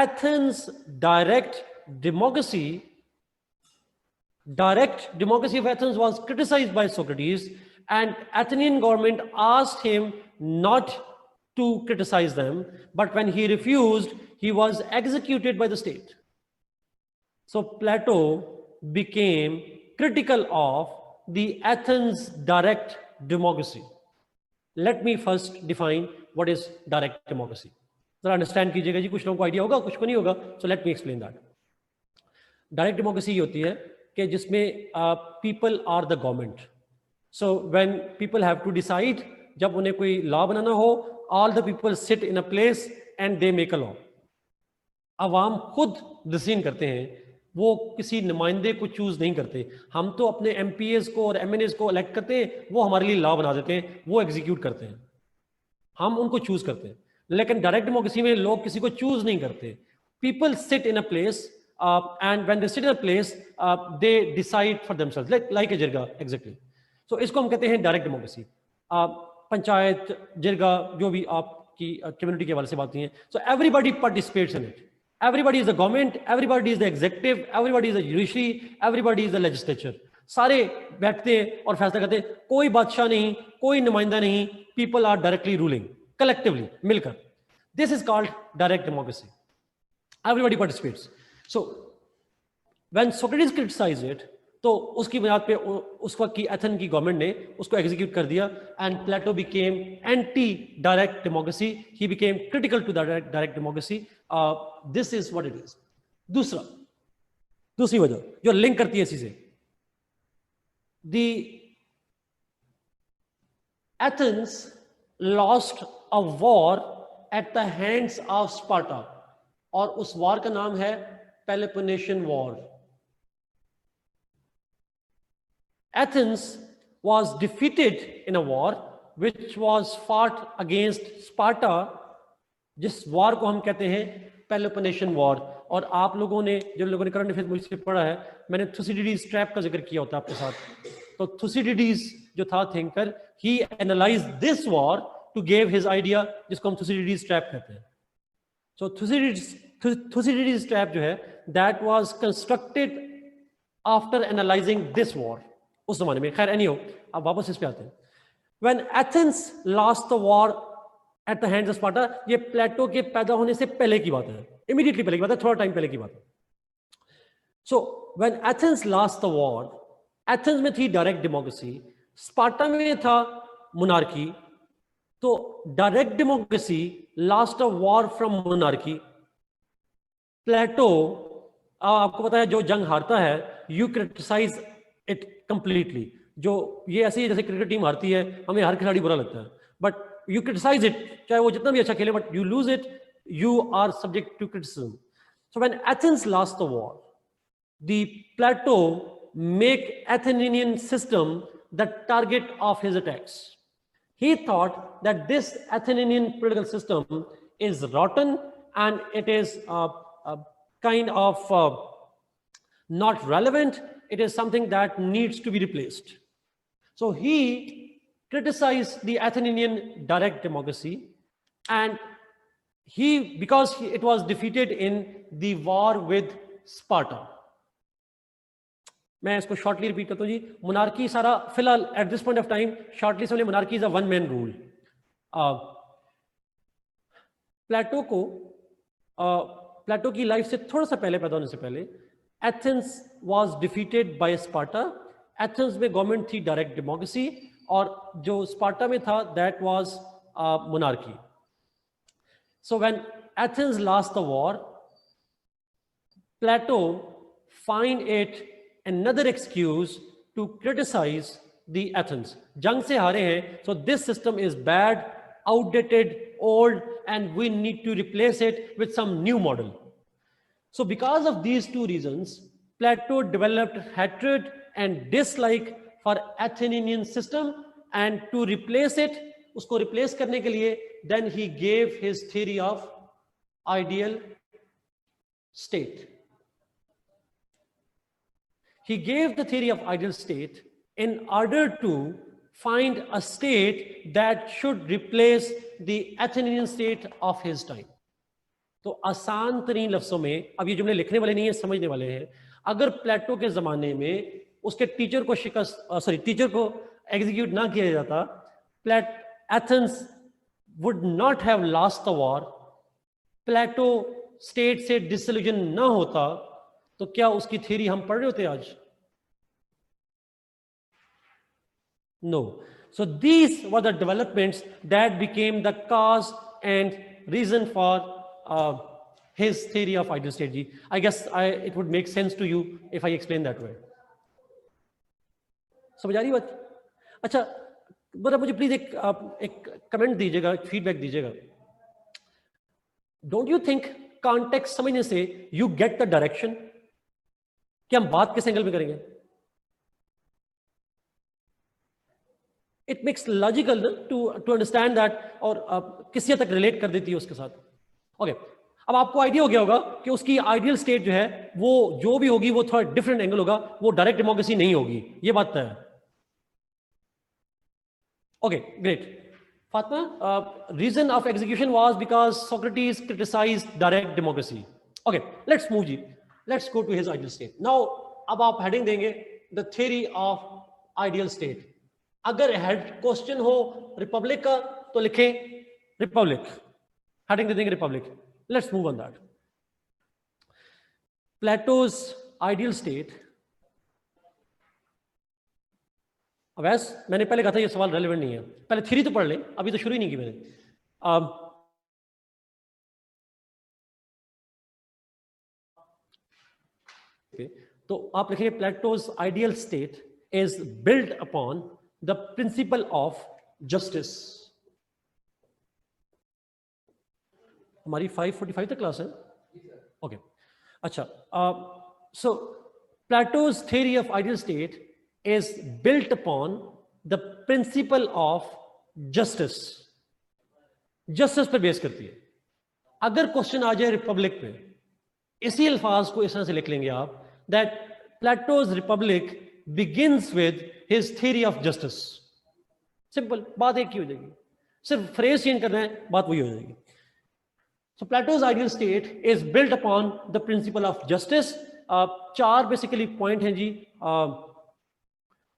Athens direct democracy. Direct democracy of Athens was criticized by Socrates, and Athenian government asked him not to criticize them, but when he refused, he was executed by the state. So Plato became critical of the Athens direct democracy. Let me first define what is direct democracy. जरा understand कीजिएगा जी, कुछ लोगों को idea होगा, कुछ को नहीं होगा, so let me explain that. Direct democracy ये होती है कि जिसमें people are the government. So when people have to decide, जब उन्हें कोई लॉ बनाना हो, all the people sit in a place and they make a law. अवाम खुद डिसीजन करते हैं, वो किसी नुमाइंदे को चूज नहीं करते। हम तो अपने एमपीएस को और एमएनएस को इलेक्ट करते हैं, वो हमारे लिए लॉ बना देते हैं, वो एग्जीक्यूट करते हैं, हम उनको चूज करते हैं। लेकिन डायरेक्ट डेमोक्रेसी में लोग किसी को चूज नहीं करते। People sit in a place and when they sit in a place they decide for themselves, like a jirga exactly. तो इसको हम कहते हैं डायरेक्ट डेमोक्रेसी। पंचायत, जिरगा, जो भी आपकी कम्युनिटी के हवाले से बातें हैं, so everybody participates in it. Everybody is the government, everybody is the executive, everybody is the judiciary, everybody is the legislature. सारे बैठते हैं और फैसला करते हैं, कोई बादशाह नहीं, कोई नुमाइंदा नहीं, people are directly ruling collectively, मिलकर। This is called direct democracy, everybody participates. So when Socrates criticised it, तो उसकी बुनियाद पे उस वक्त की एथेन की गवर्नमेंट ने उसको एग्जीक्यूट कर दिया, and Plato became anti direct democracy, he became critical to direct democracy. This is what it is. दूसरी वजह जो लिंक करती है इसी से, the Athens lost a war at the hands of Sparta, और उस वॉर का नाम है Peloponnesian war. Athens was defeated in a war which was fought against Sparta, जिस वॉर को हम कहते हैं पेलोपोनेशियन वॉर। और आप लोगों ने, जो लोगों ने करंट अफेयर्स मुझसे पढ़ा है, मैंने थुसिडिडीज ट्रैप का जिक्र किया होता है आपके साथ। तो थुसिडिडीज जो था thinker, he analysed this war to give his idea, जिसको हम थुसिडिडीज ट्रैप कहते हैं। सो थुसिडिडीज ट्रैप जो है, that was constructed after analysing this war, उस जमाने में। खैर, एनीहो, अब वापस इस पे आते हैं। When Athens lost the war at the hands of Sparta, ये प्लेटो के पैदा होने से पहले की बात है, इमीडिएटली पहले की बात है, थोड़ा टाइम पहले की बात है। So when Athens lost the war, Athens में थी डायरेक्ट डेमोक्रेसी, स्पार्टा में था मोनार्की। तो direct democracy lost a war from monarchy. Plato, आपको पता है, जो जंग हारता है, यू क्रिटिसाइज इट कंप्लीटली। जो ये ऐसे ही जैसे क्रिकेट टीम हारती है, हमें हर खिलाड़ी बुरा लगता है, बट यू क्रिटिसाइज इट, चाहे वो जितना भी अच्छा खेले, but you lose it, you are subject to criticism. So when Athens lost the war, the Plato make Athenian system the target of his attacks. He thought that this Athenian political system is rotten and it is kind of not relevant. It is something that needs to be replaced. So he criticized the Athenian direct democracy, and because it was defeated in the war with Sparta. मैं इसको shortly repeat करता हूँ जी. Monarchy सारा फिलहाल at this point of time shortly समझे, monarchy is a one man rule. Plato की life से थोड़ा सा पहले, पैदा होने से पहले, Athens was defeated by Sparta. Athens में गवर्नमेंट थी डायरेक्ट डेमोक्रेसी, और जो स्पार्टा में था that was monarchy. So when Athens lost the war, Plato find it another excuse to criticize the Athens. जंग से हारे हैं, so this system is bad, outdated, old, and we need to replace it with some new model. So because of these two reasons, Plato developed hatred and dislike for Athenian system, and to replace it, उसको replace करने के लिए, then he gave his theory of ideal state. He gave the theory of ideal state in order to find a state that should replace the Athenian state of his time. तो आसान तरीन लफ्जों में, अब ये जुमले लिखने वाले नहीं है, समझने वाले हैं. अगर प्लेटो के जमाने में उसके टीचर को एग्जीक्यूट ना किया जाता, Athens would not have lost the war, Plato state से डिसइल्यूजन ना होता, तो क्या उसकी थ्योरी हम पढ़ रहे होते आज? No. So these were the developments that became the cause and reason for his theory of ideal state. I guess it would make sense to you if I explain that way. समझ आ रही बात? अच्छा, बड़ा मुझे please एक comment दीजिएगा, feedback दीजिएगा. Don't you think context समझने से यू गेट द डायरेक्शन कि हम बात किस एंगल में करेंगे? It makes logical to understand that, और किसी हद तक रिलेट कर देती है उसके साथ. ओके, अब आपको आइडिया हो गया होगा कि उसकी आइडियल स्टेट जो है वो जो भी होगी वो थोड़ा डिफरेंट एंगल होगा, वो डायरेक्ट डेमोक्रेसी नहीं होगी, ये बात तय है. Okay, great. Fatma, reason of execution was because Socrates criticized direct democracy. Okay, let's move ji. Let's go to his ideal state. Now, अब आप heading देंगे the theory of ideal state. अगर head question हो Republic का तो लिखें Republic, heading दे देंगे Republic. Let's move on that. Plato's ideal state. वैसे मैंने पहले कहा था ये सवाल रेलेवेंट नहीं है, पहले थ्योरी तो पढ़ लें, अभी तो शुरू ही नहीं की मैंने. तो आप लिखिए Plato's ideal state is build upon the principle of justice. हमारी 5:45 तक क्लास है. ओके, अच्छा. So Plato's theory of ideal state is built upon the principle of justice. Justice पे बेस करती है. अगर क्वेश्चन आ जाए रिपब्लिक पे, इसी अल्फाज को इस तरह से लिख लेंगे आप, that Plato's Republic begins with his theory of justice. Simple, बात एक ही हो जाएगी, सिर्फ फ्रेज चेंज करना है, बात वही हो जाएगी. So Plato's ideal state is built upon the principle of justice. चार बेसिकली पॉइंट हैं जी,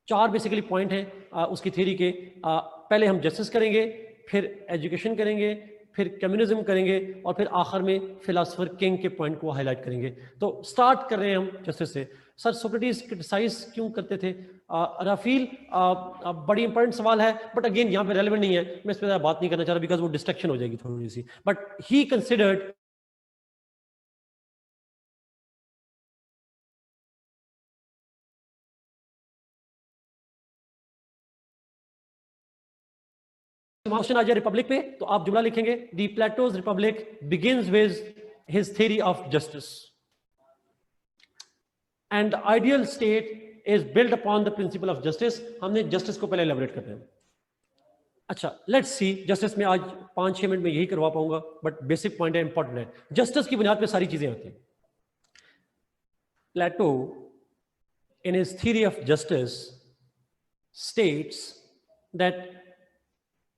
चार बेसिकली पॉइंट हैं उसकी थ्योरी के. पहले हम जस्टिस करेंगे, फिर एजुकेशन करेंगे, फिर कम्युनिज्म करेंगे, और फिर आखिर में फिलोसोफर किंग के पॉइंट को हाईलाइट करेंगे. तो स्टार्ट कर रहे हैं हम जस्टिस से. सर, सोक्रेटिस क्रिटिसाइज क्यों करते थे? राफील, बड़ी इंपॉर्टेंट सवाल है, बट अगेन यहाँ पे रेलेवेंट नहीं है, मैं इस पर बात नहीं करना चाह रहा बिकॉज वो डिस्ट्रैक्शन हो जाएगी थोड़ी सी. बट ही कंसिडर्ड क्वेश्चन आ जाए रिपब्लिक पे तो आप जुमला लिखेंगे the Plato's Republic begins with his theory of justice and ideal state is built upon the principle of justice. हमने justice को पहले elaborate करते हैं. अच्छा, let's see. justice में आज 5-6 मिनट में यही करवा पाऊंगा, but basic point है, important है. justice की बुनियाद पे सारी चीजें आती हैं. Plato, in his theory of justice, states that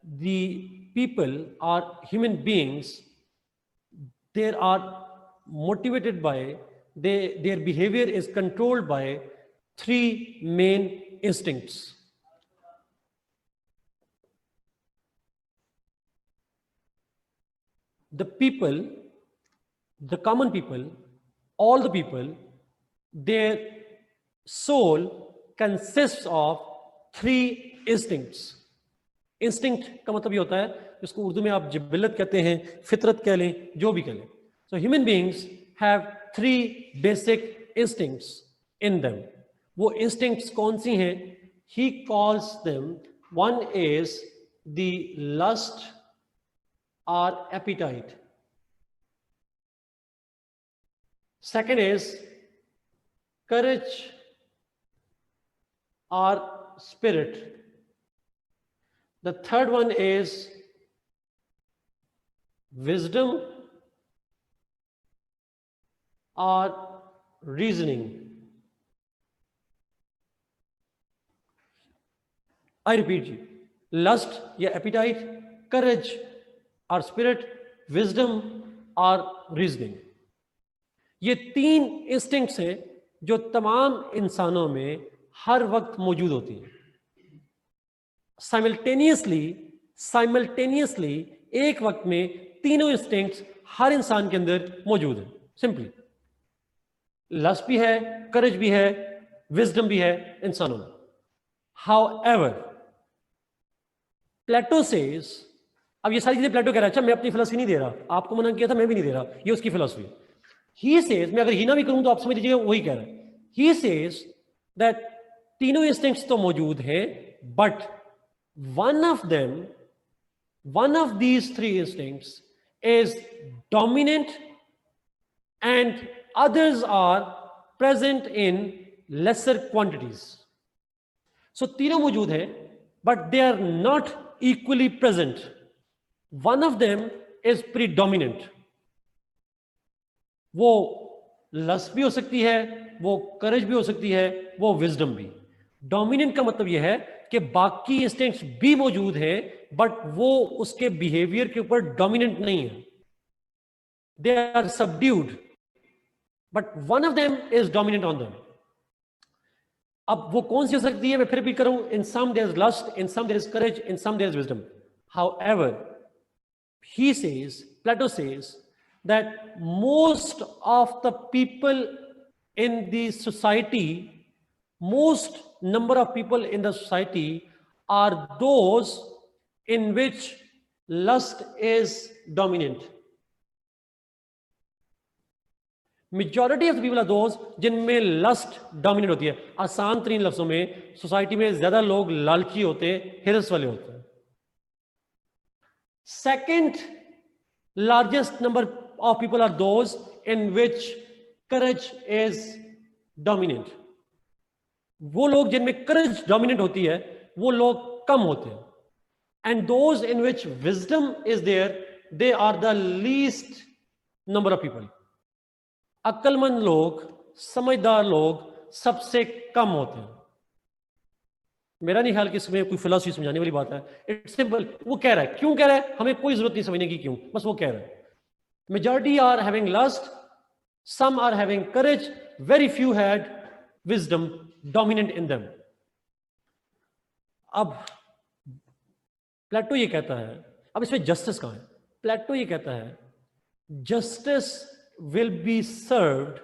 the people are human beings. They are motivated by, their behavior is controlled by 3 main instincts. The people, the common people, all the people, their soul consists of 3 instincts. Instinct का मतलब ये होता है, इसको उर्दू में आप जिबिल्लत कहते हैं, फितरत कह लें, जो भी कह लें. So human beings have 3 basic instincts in them. वो इंस्टिंक्ट्स कौन सी हैं? He calls them, one is the lust और एपिटाइट. सेकेंड इज करेज और spirit. The third one is wisdom or reasoning. I repeat you. Lust या appetite, courage or spirit, wisdom or reasoning. ये 3 instincts हैं जो तमाम इंसानों में हर वक्त मौजूद होती हैं. साइमल्टेनियसली एक वक्त में तीनों इंस्टिंक्ट्स हर इंसान के अंदर मौजूद है. सिंपली लस्ट भी है, करेज भी है, विजडम भी है इंसानों में. हाउएवर प्लेटो सेज, अब ये सारी चीजें प्लेटो कह रहा है, अच्छा मैं अपनी फिलॉसफी नहीं दे रहा, आपको मना किया था, मैं भी नहीं दे रहा, ये उसकी फिलॉसफी. ही सेज, मैं अगर ही ना भी करूं तो आप समझ लीजिएगा वही कह रहा है. ही सेज दैट तीनों इंस्टिंक्ट्स तो मौजूद हैं, but one of these 3 instincts is dominant and others are present in lesser quantities. So तीनों मौजूद हैं, but they are not equally present. One of them is predominant. वो लस्ट भी हो सकती है, वो करेज भी हो सकती है, वो विजडम भी. डोमिनेंट का मतलब यह है कि बाकी इंस्टिंक्ट्स भी मौजूद हैं, बट वो उसके बिहेवियर के ऊपर डोमिनेंट नहीं है. They are subdued, but one of them is dominant on them. अब वो कौन सी हो सकती है, मैं फिर भी करूं. In some there is lust, in some there is courage, in some there is wisdom. However he says, Plato says that most of the people in the society, most number of people in the society are those in which lust is dominant. Majority of the people are those जिनमें lust dominant होती है. आसान तरीन लफ्जों में society में ज्यादा लोग लालची होते हैं, हिरस वाले होते हैं. Second largest number of people are those in which courage is dominant. वो लोग जिनमें करेज डोमिनेंट होती है, वो लोग कम होते हैं. And those in which wisdom is there, they are the least number of people. अक्लमंद लोग, समझदार लोग सबसे कम होते हैं. मेरा नहीं ख्याल कि इसमें कोई फिलॉसफी समझाने वाली बात है. It's simple. वो कह रहा है, क्यों कह रहा है, हमें कोई जरूरत नहीं समझने की क्यों, बस वो कह रहा है. Majority are having lust, some are having courage, very few had wisdom dominant in them. अब प्लेटो ये कहता है, अब इसमें जस्टिस कहां है? प्लेटो ये कहता है justice will be served,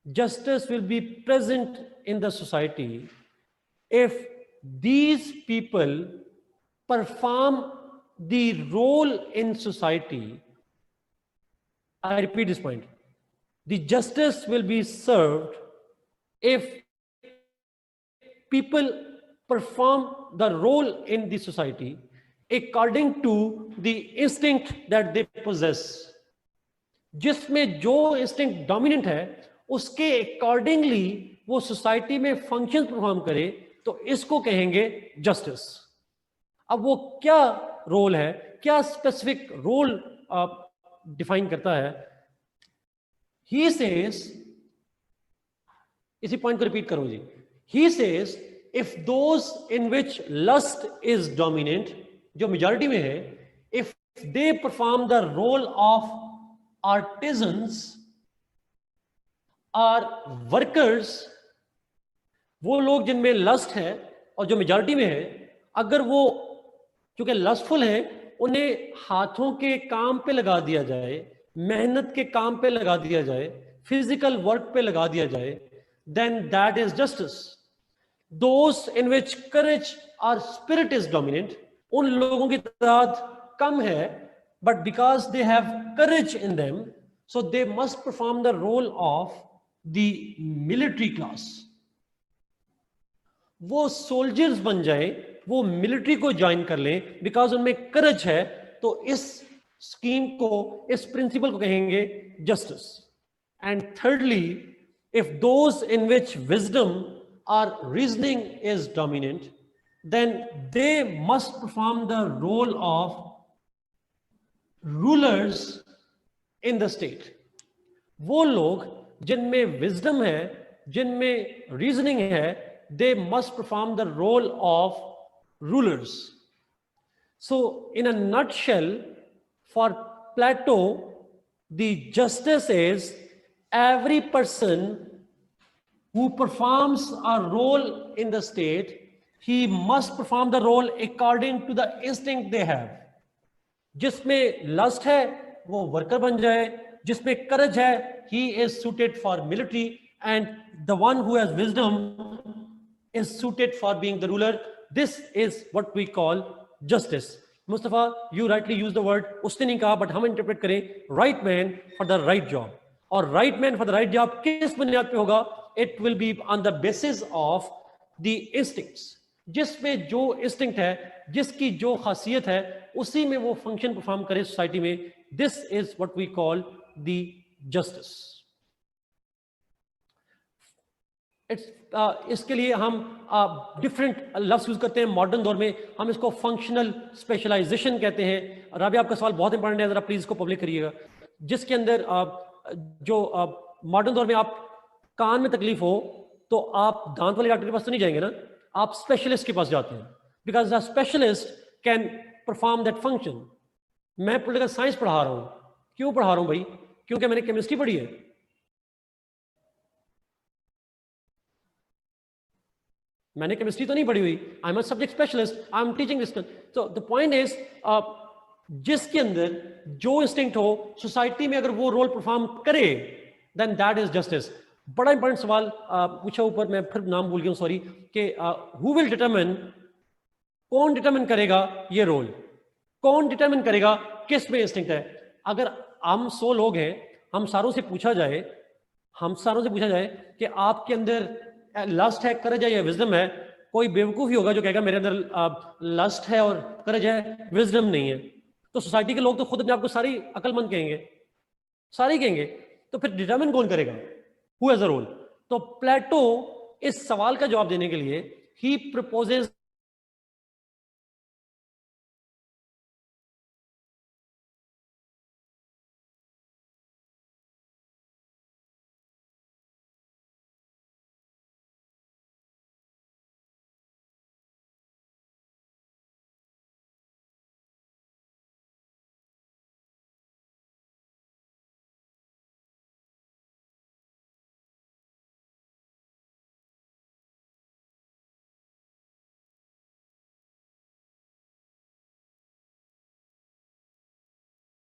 justice will be present in the society if these people perform the role in society. I repeat this point. The justice will be served if people perform the role in the society according to the instinct that they possess. जिसमें जो instinct dominant है उसके accordingly वो society में function perform करे, तो इसको कहेंगे जस्टिस। अब वो क्या रोल है, क्या स्पेसिफिक रोल डिफाइन करता है? ही सेज, इसी पॉइंट को रिपीट करो जी। He says if those in which lust is dominant, जो मेजॉरिटी में है, if they perform the role of artisans or workers, वो लोग जिनमें लस्ट है और जो मेजॉरिटी में है, अगर वो क्योंकि लस्टफुल है, उन्हें हाथों के काम पे लगा दिया जाए, मेहनत के काम पे लगा दिया जाए, फिजिकल वर्क पे लगा दिया जाए, then that is justice. Those in which courage और स्पिरिट इज डोमिनेंट, उन लोगों की तादाद कम है, but because they have courage in them, so they must perform the role of the military class. वो सोल्जर्स बन जाए, वो मिलिट्री को ज्वाइन कर लें, बिकॉज उनमें करेज है। तो इस स्कीम को, इस प्रिंसिपल को कहेंगे justice. And thirdly, if those in which wisdom और reasoning is dominant, then they must perform the role of rulers in the state. वो लोग जिनमें विजडम है, जिनमें रीजनिंग है, they must perform the role of rulers. So in a nutshell, for Plato, the justice is every person who performs a role in the state, he must perform the role according to the instinct they have. जिसमें lust है वो worker बन जाए, जिसमें करेज है he is suited for military, and the one who has wisdom is suited for being the ruler. This is what we call justice. Mustafa, you rightly use the word, उसने नहीं कहा, but हम interpret करें right man for the right job. और right man for the right job किस बुनियाद पे होगा? It will be on the basis of the instincts. जिसमें जो इंस्टिंक्ट है, जिसकी जो खासियत है, उसी में वो फंक्शन परफॉर्म करे सोसाइटी में. This is what we call the justice. इसके लिए हम डिफरेंट लफ्ज यूज करते हैं. मॉडर्न दौर में हम इसको फंक्शनल स्पेशलाइजेशन कहते हैं. राबी, आपका सवाल बहुत इंपॉर्टेंट है, जरा प्लीज इसको पब्लिक करिएगा. जिसके अंदर जो मॉडर्न दौर में आप कान में तकलीफ हो तो आप दांत वाले डॉक्टर के पास तो नहीं जाएंगे ना, आप स्पेशलिस्ट के पास जाते हैं. Because the specialist can perform that function. मैं पॉलिटिकल साइंस पढ़ा रहा हूं. क्यों पढ़ा रहा हूं भाई? क्योंकि मैंने केमिस्ट्री पढ़ी है. मैंने केमिस्ट्री तो नहीं पढ़ी हुई. I am a subject specialist, I am teaching this. So the point is, जिसके अंदर जो इंस्टिंक्ट हो, सोसाइटी में अगर वो रोल परफॉर्म करे, देन दैट इज जस्टिस. बड़ा इंपॉर्टेंट सवाल पूछा ऊपर, मैं फिर नाम भूल गया हूं, सॉरी. कि हु विल डिटरमिन, कौन डिटरमिन करेगा ये रोल? कौन डिटरमिन करेगा किस में इंस्टिंक्ट है? अगर हम 100 लोग हैं, हम सारों से पूछा जाए कि आपके अंदर लस्ट है, करेज है या विजडम है, कोई बेवकूफ ही होगा जो कहेगा मेरे अंदर लस्ट है और करेज है, विजडम नहीं है. तो सोसाइटी के लोग तो खुद अपने आप को सारी अक्लमंद कहेंगे, सारे कहेंगे. तो फिर डिटरमिन कौन करेगा? Who has a role? तो प्लेटो इस सवाल का जवाब देने के लिए ही प्रपोजेस